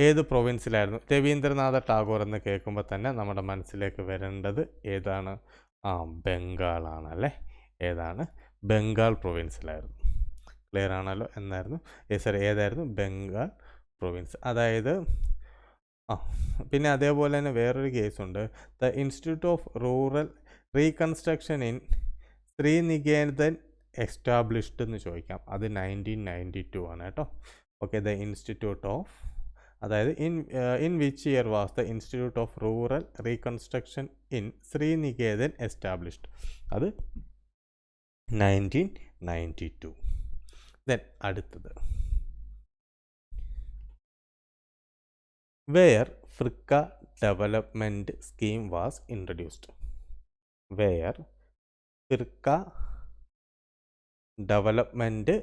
ഏത് പ്രൊവിൻസിലായിരുന്നു? രവീന്ദ്രനാഥ ടാഗോർ എന്ന് കേൾക്കുമ്പോൾ തന്നെ നമ്മുടെ മനസ്സിലേക്ക് വരേണ്ടത് ഏതാണ്? ബംഗാളാണ് അല്ലേ? ഏതാണ്? ബംഗാൾ പ്രൊവിൻസിലായിരുന്നു. ക്ലിയർ ആണല്ലോ? എന്നായിരുന്നു? സോറി, ഏതായിരുന്നു? ബംഗാൾ പ്രൊവിൻസ്. അതായത് പിന്നെ അതേപോലെ തന്നെ വേറൊരു കേസുണ്ട്. The institute of rural reconstruction in Sriniketan established എന്ന് ചോദിക്കാം. അത് 1992 ആണ് കേട്ടോ. ഓക്കെ, ദ ഇൻസ്റ്റിറ്റ്യൂട്ട് ഓഫ്, അതായത് in which year was the institute of rural reconstruction in Sriniketan established? അത് 1992. ദെൻ അടുത്തത്, where Firka development scheme was introduced? Where Firka development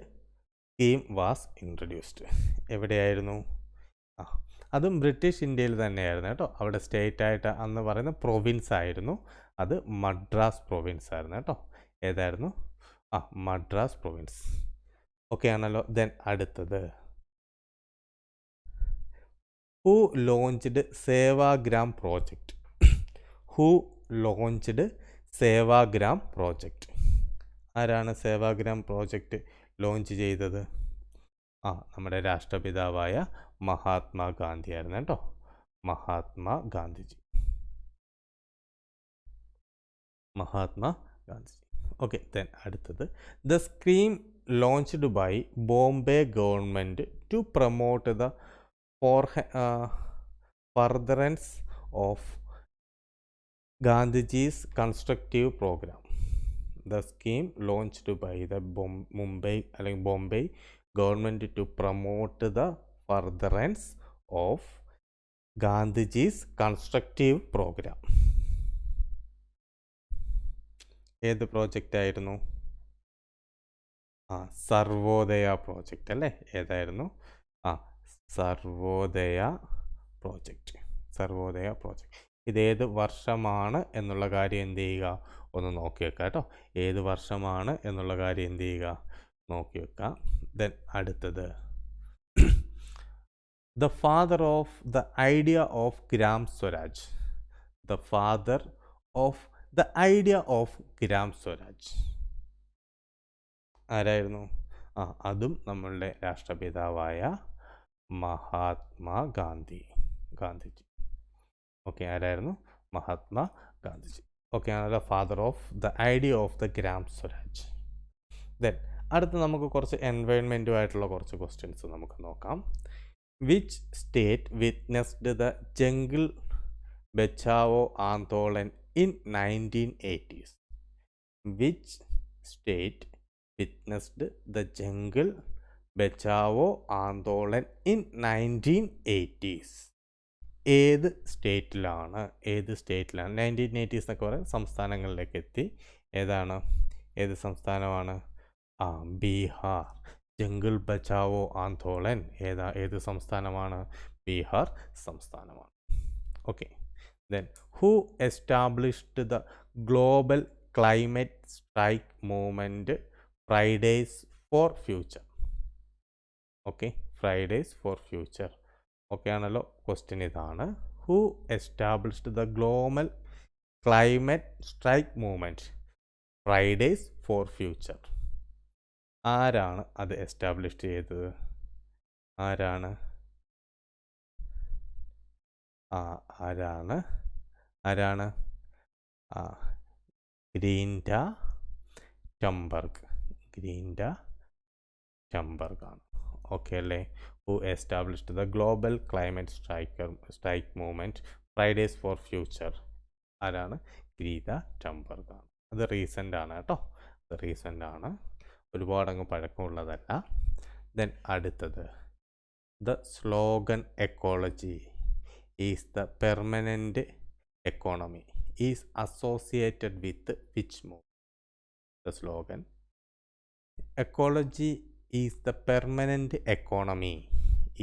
scheme was introduced? എവിടെയായിരുന്നു? അതും ബ്രിട്ടീഷ് ഇന്ത്യയിൽ തന്നെയായിരുന്നു കേട്ടോ. അവിടെ സ്റ്റേറ്റ് ആയിട്ട് അന്ന് പറയുന്ന പ്രൊവിൻസ് ആയിരുന്നു. അത് മദ്രാസ് പ്രൊവിൻസ് ആയിരുന്നു കേട്ടോ. ഏതായിരുന്നു? മദ്രാസ് പ്രൊവിൻസ്. ഓക്കെ ആണല്ലോ? ദെൻ അടുത്തത്, who launched Sevagram project? Who launched Sevagram project? ആരാണ് സേവാഗ്രാം പ്രോജക്റ്റ് ലോഞ്ച് ചെയ്തത്? നമ്മുടെ രാഷ്ട്രപിതാവായ മഹാത്മാഗാന്ധി ആയിരുന്നു കേട്ടോ. മഹാത്മാഗാന്ധിജി. ഓക്കെ, ദെൻ അടുത്തത്, the scheme launched by Bombay government to promote the furtherance of Gandhiji's constructive programme. The scheme launched by the Bombay government to promote the furtherance of Gandhiji's constructive programme. ഏത് project ആയിരുന്നു? Sarvodaya project അല്ലേ? ഏതായിരുന്നു? Sarvodaya project. ഇതേത് വർഷമാണ് എന്നുള്ള കാര്യം എന്ത് ചെയ്യുക? ഒന്ന് നോക്കി വെക്കുക കേട്ടോ. ഏത് വർഷമാണ് എന്നുള്ള കാര്യം എന്ത് ചെയ്യുക? നോക്കി വെക്കുക. ദെൻ അടുത്തത്, the father of the idea of gram Swaraj. The father of the idea of gram Swaraj ആരായിരുന്നു? അതും നമ്മളുടെ രാഷ്ട്രപിതാവായ ഗാന്ധിജി. ഓക്കെ, ആരായിരുന്നു? ഗാന്ധിജി. ഓക്കെ ആണല്ലോ? Father of the idea of the gram Swaraj. Then അടുത്ത് നമുക്ക് കുറച്ച് എൻവയോൺമെൻറ്റുമായിട്ടുള്ള കുറച്ച് ക്വസ്റ്റ്യൻസ് നമുക്ക് നോക്കാം. Which state witnessed the jungle Bachao Andolan in 1980s? Which state witnessed the jungle Bachao Andolan in 1980s? ഏത് സ്റ്റേറ്റിലാണ്? 1980s എന്നൊക്കെ പറയാം, സംസ്ഥാനങ്ങളിലേക്ക് എത്തി. ഏത് സംസ്ഥാനമാണ്? ബീഹാർ. ജംഗിൾ ബച്ചാവോ ആന്തോളൻ ഏത് സംസ്ഥാനമാണ്? ബീഹാർ സംസ്ഥാനമാണ്. Okay, then who established the global climate strike movement Fridays for future? Okay, Fridays for future. Okay ആണല്ലോ? ക്വസ്റ്റ്യൻ ഇതാണ്, who established the global climate strike movement Fridays for future? ആരാണ് അത് എസ്റ്റാബ്ലിഷ് ചെയ്തത്? ആരാണ്? ഗ്രീൻഡ ടംബർഗ് ആണ്. ഓക്കെ അല്ലേ? Who established the global climate strike movement Fridays for future? ആരാണ്? ഗ്രീത ടംബർഗ് ആണ്. അത് റീസെൻ്റ് ആണ് കേട്ടോ. ഒരുപാടങ്ങ് പഴക്കമുള്ളതല്ല. ദെൻ അടുത്തത്, the slogan ecology is the permanent economy is associated with which movement? The slogan Ecology is the permanent economy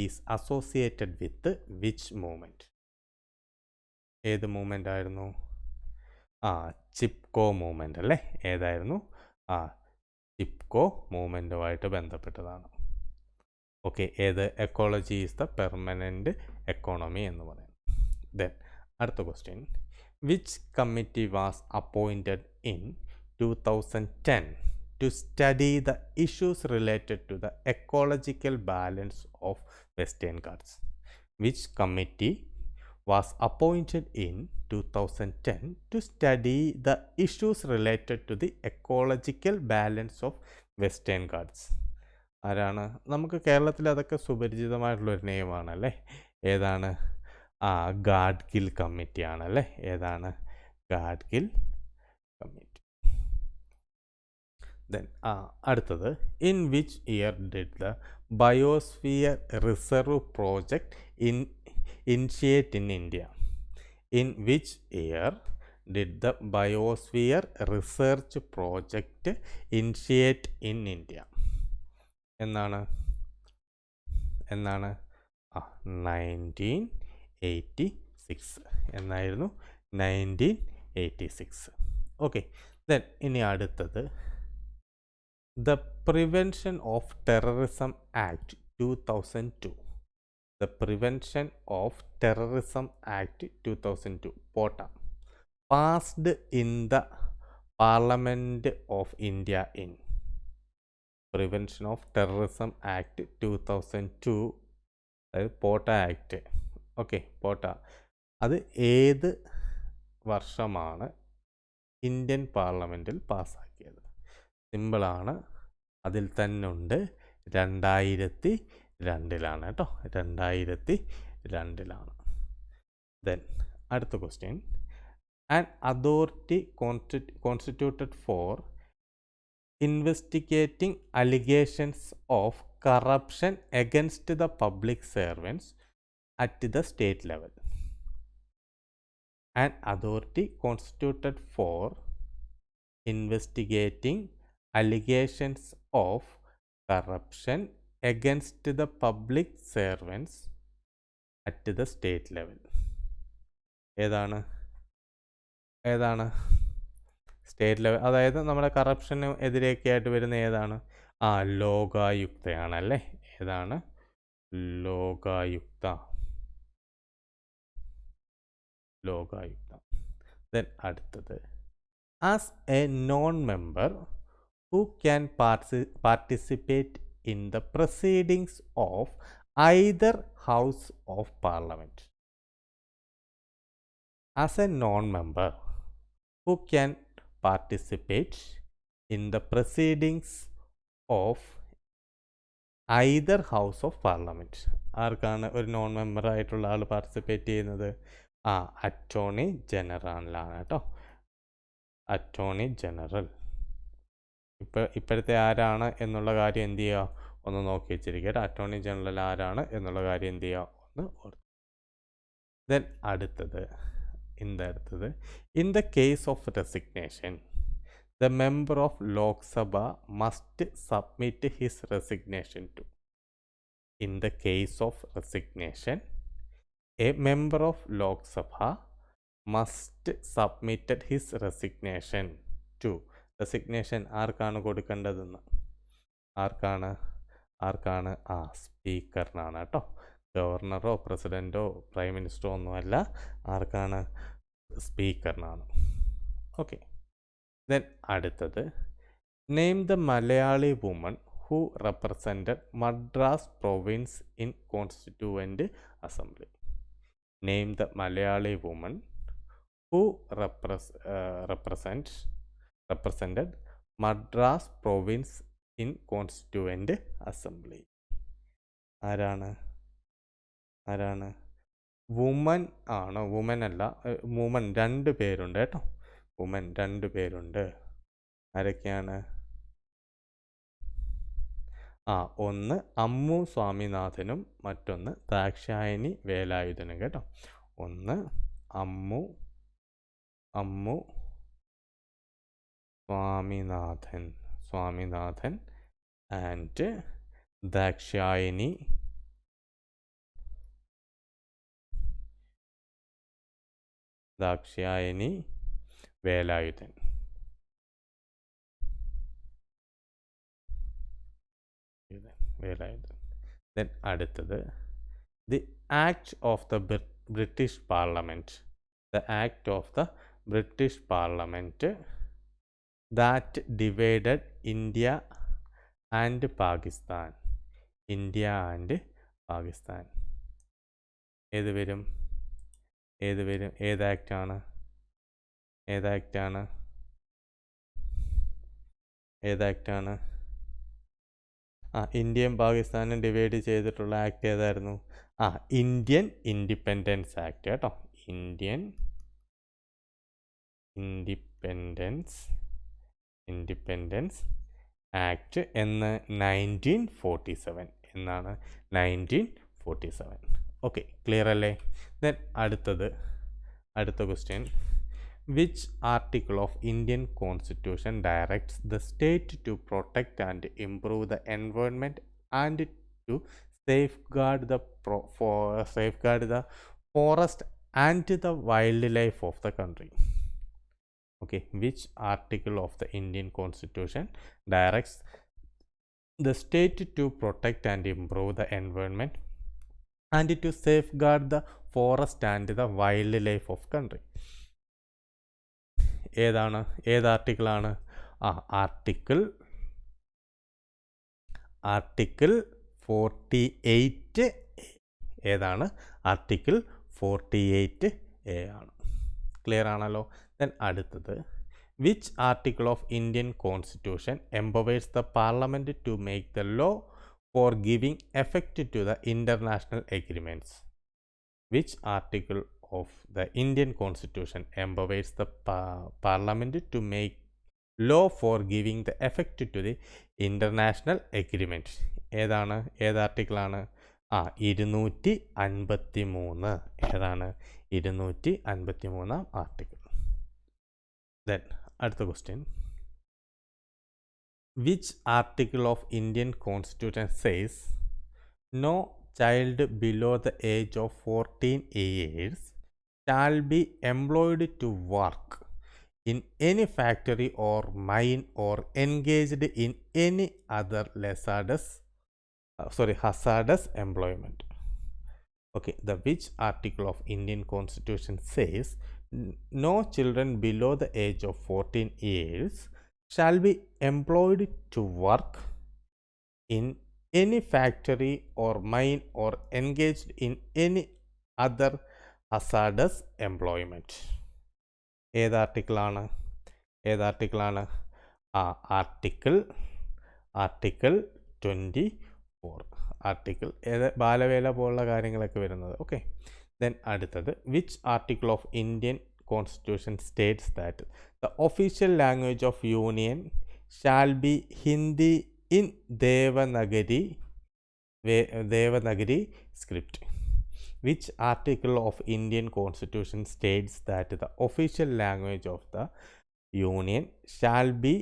is associated with which movement? ഏത് movement ആയിരുന്നു? Chipko movement അല്ലേ? ഏതായിരുന്നു? ചിപ്കോ മൂവ്മെൻറ്റുമായിട്ട് ബന്ധപ്പെട്ടതാണ്. ഓക്കെ, ഏത്? Ecology is the permanent economy എന്ന് പറയുന്നത്. Then അടുത്ത question, which committee was appointed in 2010 to study the issues related to the ecological balance of Western Ghats? Which committee was appointed in 2010 to study the issues related to the ecological balance of Western Ghats? ആരാണ്? നമുക്ക് കേരളത്തിൽ അതൊക്കെ സുപരിചിതമായിട്ടുള്ളൊരു നെയിമാണല്ലേ. ഏതാണ്? Gadgil committee ആണല്ലേ. ഏതാണ്? Gadgil committee. Then അടുത്തത്, in which year did the biosphere reserve project initiate in India? In which year did the biosphere research project initiate in India? എന്നാണ്? 1986 എന്നായിരുന്നു. 1986. ഓക്കെ, ദെൻ ഇനി അടുത്തത്, the prevention of terrorism act 2002. The prevention of terrorism act 2002 POTA passed in the parliament of India in. Prevention of terrorism act 2002, അതായത് പോട്ട act. Okay, പോട്ട അത് ഏത് വർഷമാണ് Indian പാർലമെൻറ്റിൽ പാസ്സാക്കിയത്? സിമ്പിളാണ്, അതിൽ തന്നെ ഉണ്ട്, 2002 കേട്ടോ. 2002. ദെൻ അടുത്ത question, an authority constituted four investigating allegations of corruption against the public servants at the state level. An authority constituted for investigating allegations of corruption against the public servants at the state level. ഏതാണ്? State level, അതായത് നമ്മുടെ കറപ്ഷന് എതിരെയൊക്കെ ആയിട്ട് വരുന്ന ഏതാണ്? ലോകായുക്തയാണല്ലേ. ഏതാണ്? Lokayukta. Then അടുത്തത്, as A non member who can participate in the proceedings of either house of parliament. As A non member who can participate in the proceedings of either house of parliament. ആർക്കാണ് ഒരു non member ആയിട്ടുള്ള ആൾ participate ചെയ്യുന്നത്? Attorney ജനറലാണ് കേട്ടോ. Attorney general. ഇപ്പോഴത്തെ ആരാണ് എന്നുള്ള കാര്യം എന്ത് ചെയ്യുക? ഒന്ന് നോക്കി വെച്ചിരിക്കുക. അറ്റോർണി ജനറൽ ആരാണ് എന്നുള്ള കാര്യം എന്ത് ചെയ്യുക? ഒന്ന് ഓർത്ത്. ദെൻ അടുത്തത്, in the case of resignation, the member of Lok Sabha must submit his resignation to. In the case of resignation, a member of Lok Sabha must submit his resignation to. Resignation ആർക്കാണ് കൊടുക്കേണ്ടതെന്ന്? ആർക്കാണ്? സ്പീക്കറിനാണ് കേട്ടോ. ഗവർണറോ പ്രസിഡൻറ്റോ prime മിനിസ്റ്ററോ ഒന്നുമല്ല. ആർക്കാണ്? സ്പീക്കറിനാണ്. Okay, then അടുത്തത്, name the Malayali woman who represented Madras province in constituent assembly. Name the Malayali woman who represented Madras province in constituent assembly. ആരാണ്? Woman ആണ്. Woman അല്ല, woman 2 പേരുണ്ട് കേട്ടോ. വുമൻ 2 പേരുണ്ട്. ആരൊക്കെയാണ്? ഒന്ന് അമ്മു സ്വാമിനാഥനും മറ്റൊന്ന് ദാക്ഷായണി വേലായുധനും കേട്ടോ. ഒന്ന് Ammu Swaminathan and Dakshayani Velayudan. Then അടുത്തത് the Act of the British Parliament. The Act of the British Parliament that divided India and Pakistan. India and Pakistan. ഏത് വരും? ഏത് ആക്റ്റാണ്? ഇന്ത്യയും പാകിസ്ഥാനും ഡിവൈഡ് ചെയ്തിട്ടുള്ള ആക്ട് ഏതായിരുന്നു? ഇന്ത്യൻ ഇൻഡിപെൻഡൻസ് ആക്ട് കേട്ടോ. ഇന്ത്യൻ ഇൻഡിപെൻഡൻസ് ആക്ട് എന്ന് 1947 എന്നാണ് 1947. ഓക്കെ, ക്ലിയർ അല്ലേ? ദെൻ അടുത്ത question. Which article of Indian Constitution directs the state to protect and improve the environment and to safeguard the forest and the wildlife of the country? Okay, which article of the Indian Constitution directs the state to protect and improve the environment and to safeguard the forest and the wildlife of country? ഏത് ആർട്ടിക്കിളാണ്? Article 48A. ഏതാണ്? Article 48A ആണ്. Clear ആണല്ലോ? Then അടുത്തത്, which article of Indian constitution empowers the parliament to make the law for giving effect to the international agreements? Which article of the Indian Constitution empowers the Parliament to make law for giving the effect to the international agreement? ഏത് ആർട്ടിക്കിളാണ്? 253. ഏതാണ്? 253 article. Then അടുത്ത question. Which article of Indian Constitution says no child below the age of 14 years shall be employed to work in any factory or mine or engaged in any other hazardous employment? Okay, the which article of Indian Constitution says no children below the age of 14 years shall be employed to work in any factory or mine or engaged in any other hazardous employment? ഏത് ആർട്ടിക്കിളാണ്? Article 24. Article ബാലവേല പോലുള്ള കാര്യങ്ങളൊക്കെ വരുന്നത്. Okay, then അടുത്തത്, which article of Indian constitution States that the official language of union shall be Hindi in Devanagari script? Which article of Indian Constitution states that the official language of the Union shall be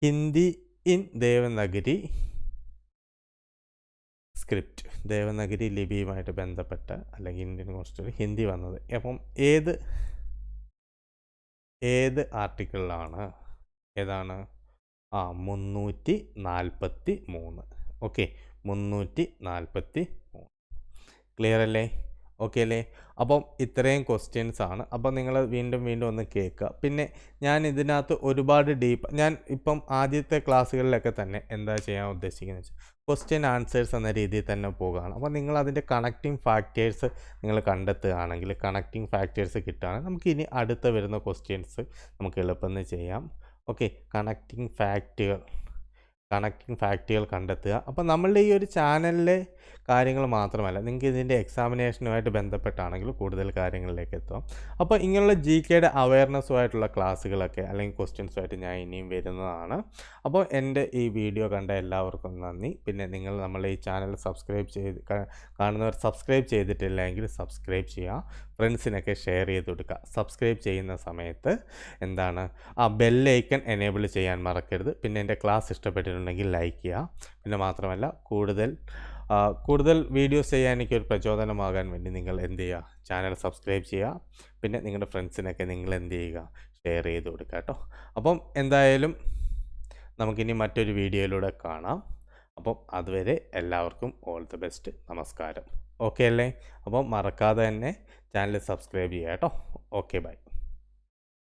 Hindi in Devanagari script? ദേവനഗരി ലിപിയുമായിട്ട് ബന്ധപ്പെട്ട അല്ലെങ്കിൽ Indian constitution Hindi വന്നത്. അപ്പം ഏത് ആർട്ടിക്കിളിലാണ്? ഏതാണ്? 343. Okay, 343. Clear അല്ലേ? Okay അല്ലേ? അപ്പം ഇത്രയും ക്വസ്റ്റ്യൻസ് ആണ്. അപ്പം നിങ്ങൾ വീണ്ടും ഒന്ന് കേൾക്കുക. പിന്നെ ഞാൻ ഇതിനകത്ത് ഒരുപാട് ഞാൻ ഇപ്പം ആദ്യത്തെ ക്ലാസ്സുകളിലൊക്കെ തന്നെ എന്താ ചെയ്യാൻ ഉദ്ദേശിക്കുന്നത് വെച്ചാൽ ക്വസ്റ്റ്യൻ ആൻസേഴ്സ് എന്ന രീതിയിൽ തന്നെ പോകുകയാണ്. അപ്പോൾ നിങ്ങൾ അതിൻ്റെ കണക്റ്റിംഗ് ഫാക്ടേഴ്സ് നിങ്ങൾ കണ്ടെത്തുകയാണെങ്കിൽ, കണക്റ്റിംഗ് ഫാക്ടേഴ്സ് കിട്ടുകയാണെങ്കിൽ നമുക്ക് ഇനി അടുത്ത വരുന്ന ക്വസ്റ്റ്യൻസ് നമുക്ക് എളുപ്പം ചെയ്യാം. ഓക്കെ, കണക്റ്റിംഗ് ഫാക്റ്റുകൾ കണ്ടെത്തുക. അപ്പോൾ നമ്മളുടെ ഈ ഒരു ചാനലിലെ കാര്യങ്ങൾ മാത്രമല്ല, നിങ്ങൾക്ക് ഇതിൻ്റെ എക്സാമിനേഷനുമായിട്ട് ബന്ധപ്പെട്ടാണെങ്കിൽ കൂടുതൽ കാര്യങ്ങളിലേക്ക് എത്താം. അപ്പോൾ ഇങ്ങനെയുള്ള GKയുടെ അവയർനെസ്സുമായിട്ടുള്ള ക്ലാസ്സുകളൊക്കെ അല്ലെങ്കിൽ ക്വസ്റ്റ്യൻസുമായിട്ട് ഞാൻ ഇനിയും വരുന്നതാണ്. അപ്പോൾ എൻ്റെ ഈ വീഡിയോ കണ്ട എല്ലാവർക്കും നന്ദി. പിന്നെ നിങ്ങൾ നമ്മളെ ഈ ചാനൽ കാണുന്നവർ സബ്സ്ക്രൈബ് ചെയ്തിട്ടില്ലെങ്കിൽ സബ്സ്ക്രൈബ് ചെയ്യുക, ഫ്രണ്ട്സിനൊക്കെ ഷെയർ ചെയ്ത് കൊടുക്കുക. സബ്സ്ക്രൈബ് ചെയ്യുന്ന സമയത്ത് ബെൽ ഐക്കൺ എനേബിൾ ചെയ്യാൻ മറക്കരുത്. പിന്നെ എൻ്റെ ക്ലാസ് ഇഷ്ടപ്പെട്ടിട്ടുണ്ടെങ്കിൽ ഇഷ്ടപ്പെട്ടിട്ടുണ്ടെങ്കിൽ ലൈക്ക് ചെയ്യുക. പിന്നെ മാത്രമല്ല കൂടുതൽ വീഡിയോസ് ചെയ്യാൻ എനിക്കൊരു പ്രചോദനമാകാൻ വേണ്ടി നിങ്ങൾ എന്ത് ചെയ്യുക, ചാനൽ സബ്സ്ക്രൈബ് ചെയ്യുക. പിന്നെ നിങ്ങളുടെ ഫ്രണ്ട്സിനൊക്കെ നിങ്ങൾ എന്ത് ചെയ്യുക, ഷെയർ ചെയ്ത് കൊടുക്കുക കേട്ടോ. അപ്പം എന്തായാലും നമുക്കിനി മറ്റൊരു വീഡിയോയിലൂടെ കാണാം. അപ്പം അതുവരെ എല്ലാവർക്കും ഓൾ ദി ബെസ്റ്റ്. നമസ്കാരം. ഓക്കെ അല്ലേ? അപ്പം മറക്കാതെ തന്നെ ചാനൽ സബ്സ്ക്രൈബ് ചെയ്യുക കേട്ടോ. Okay, by.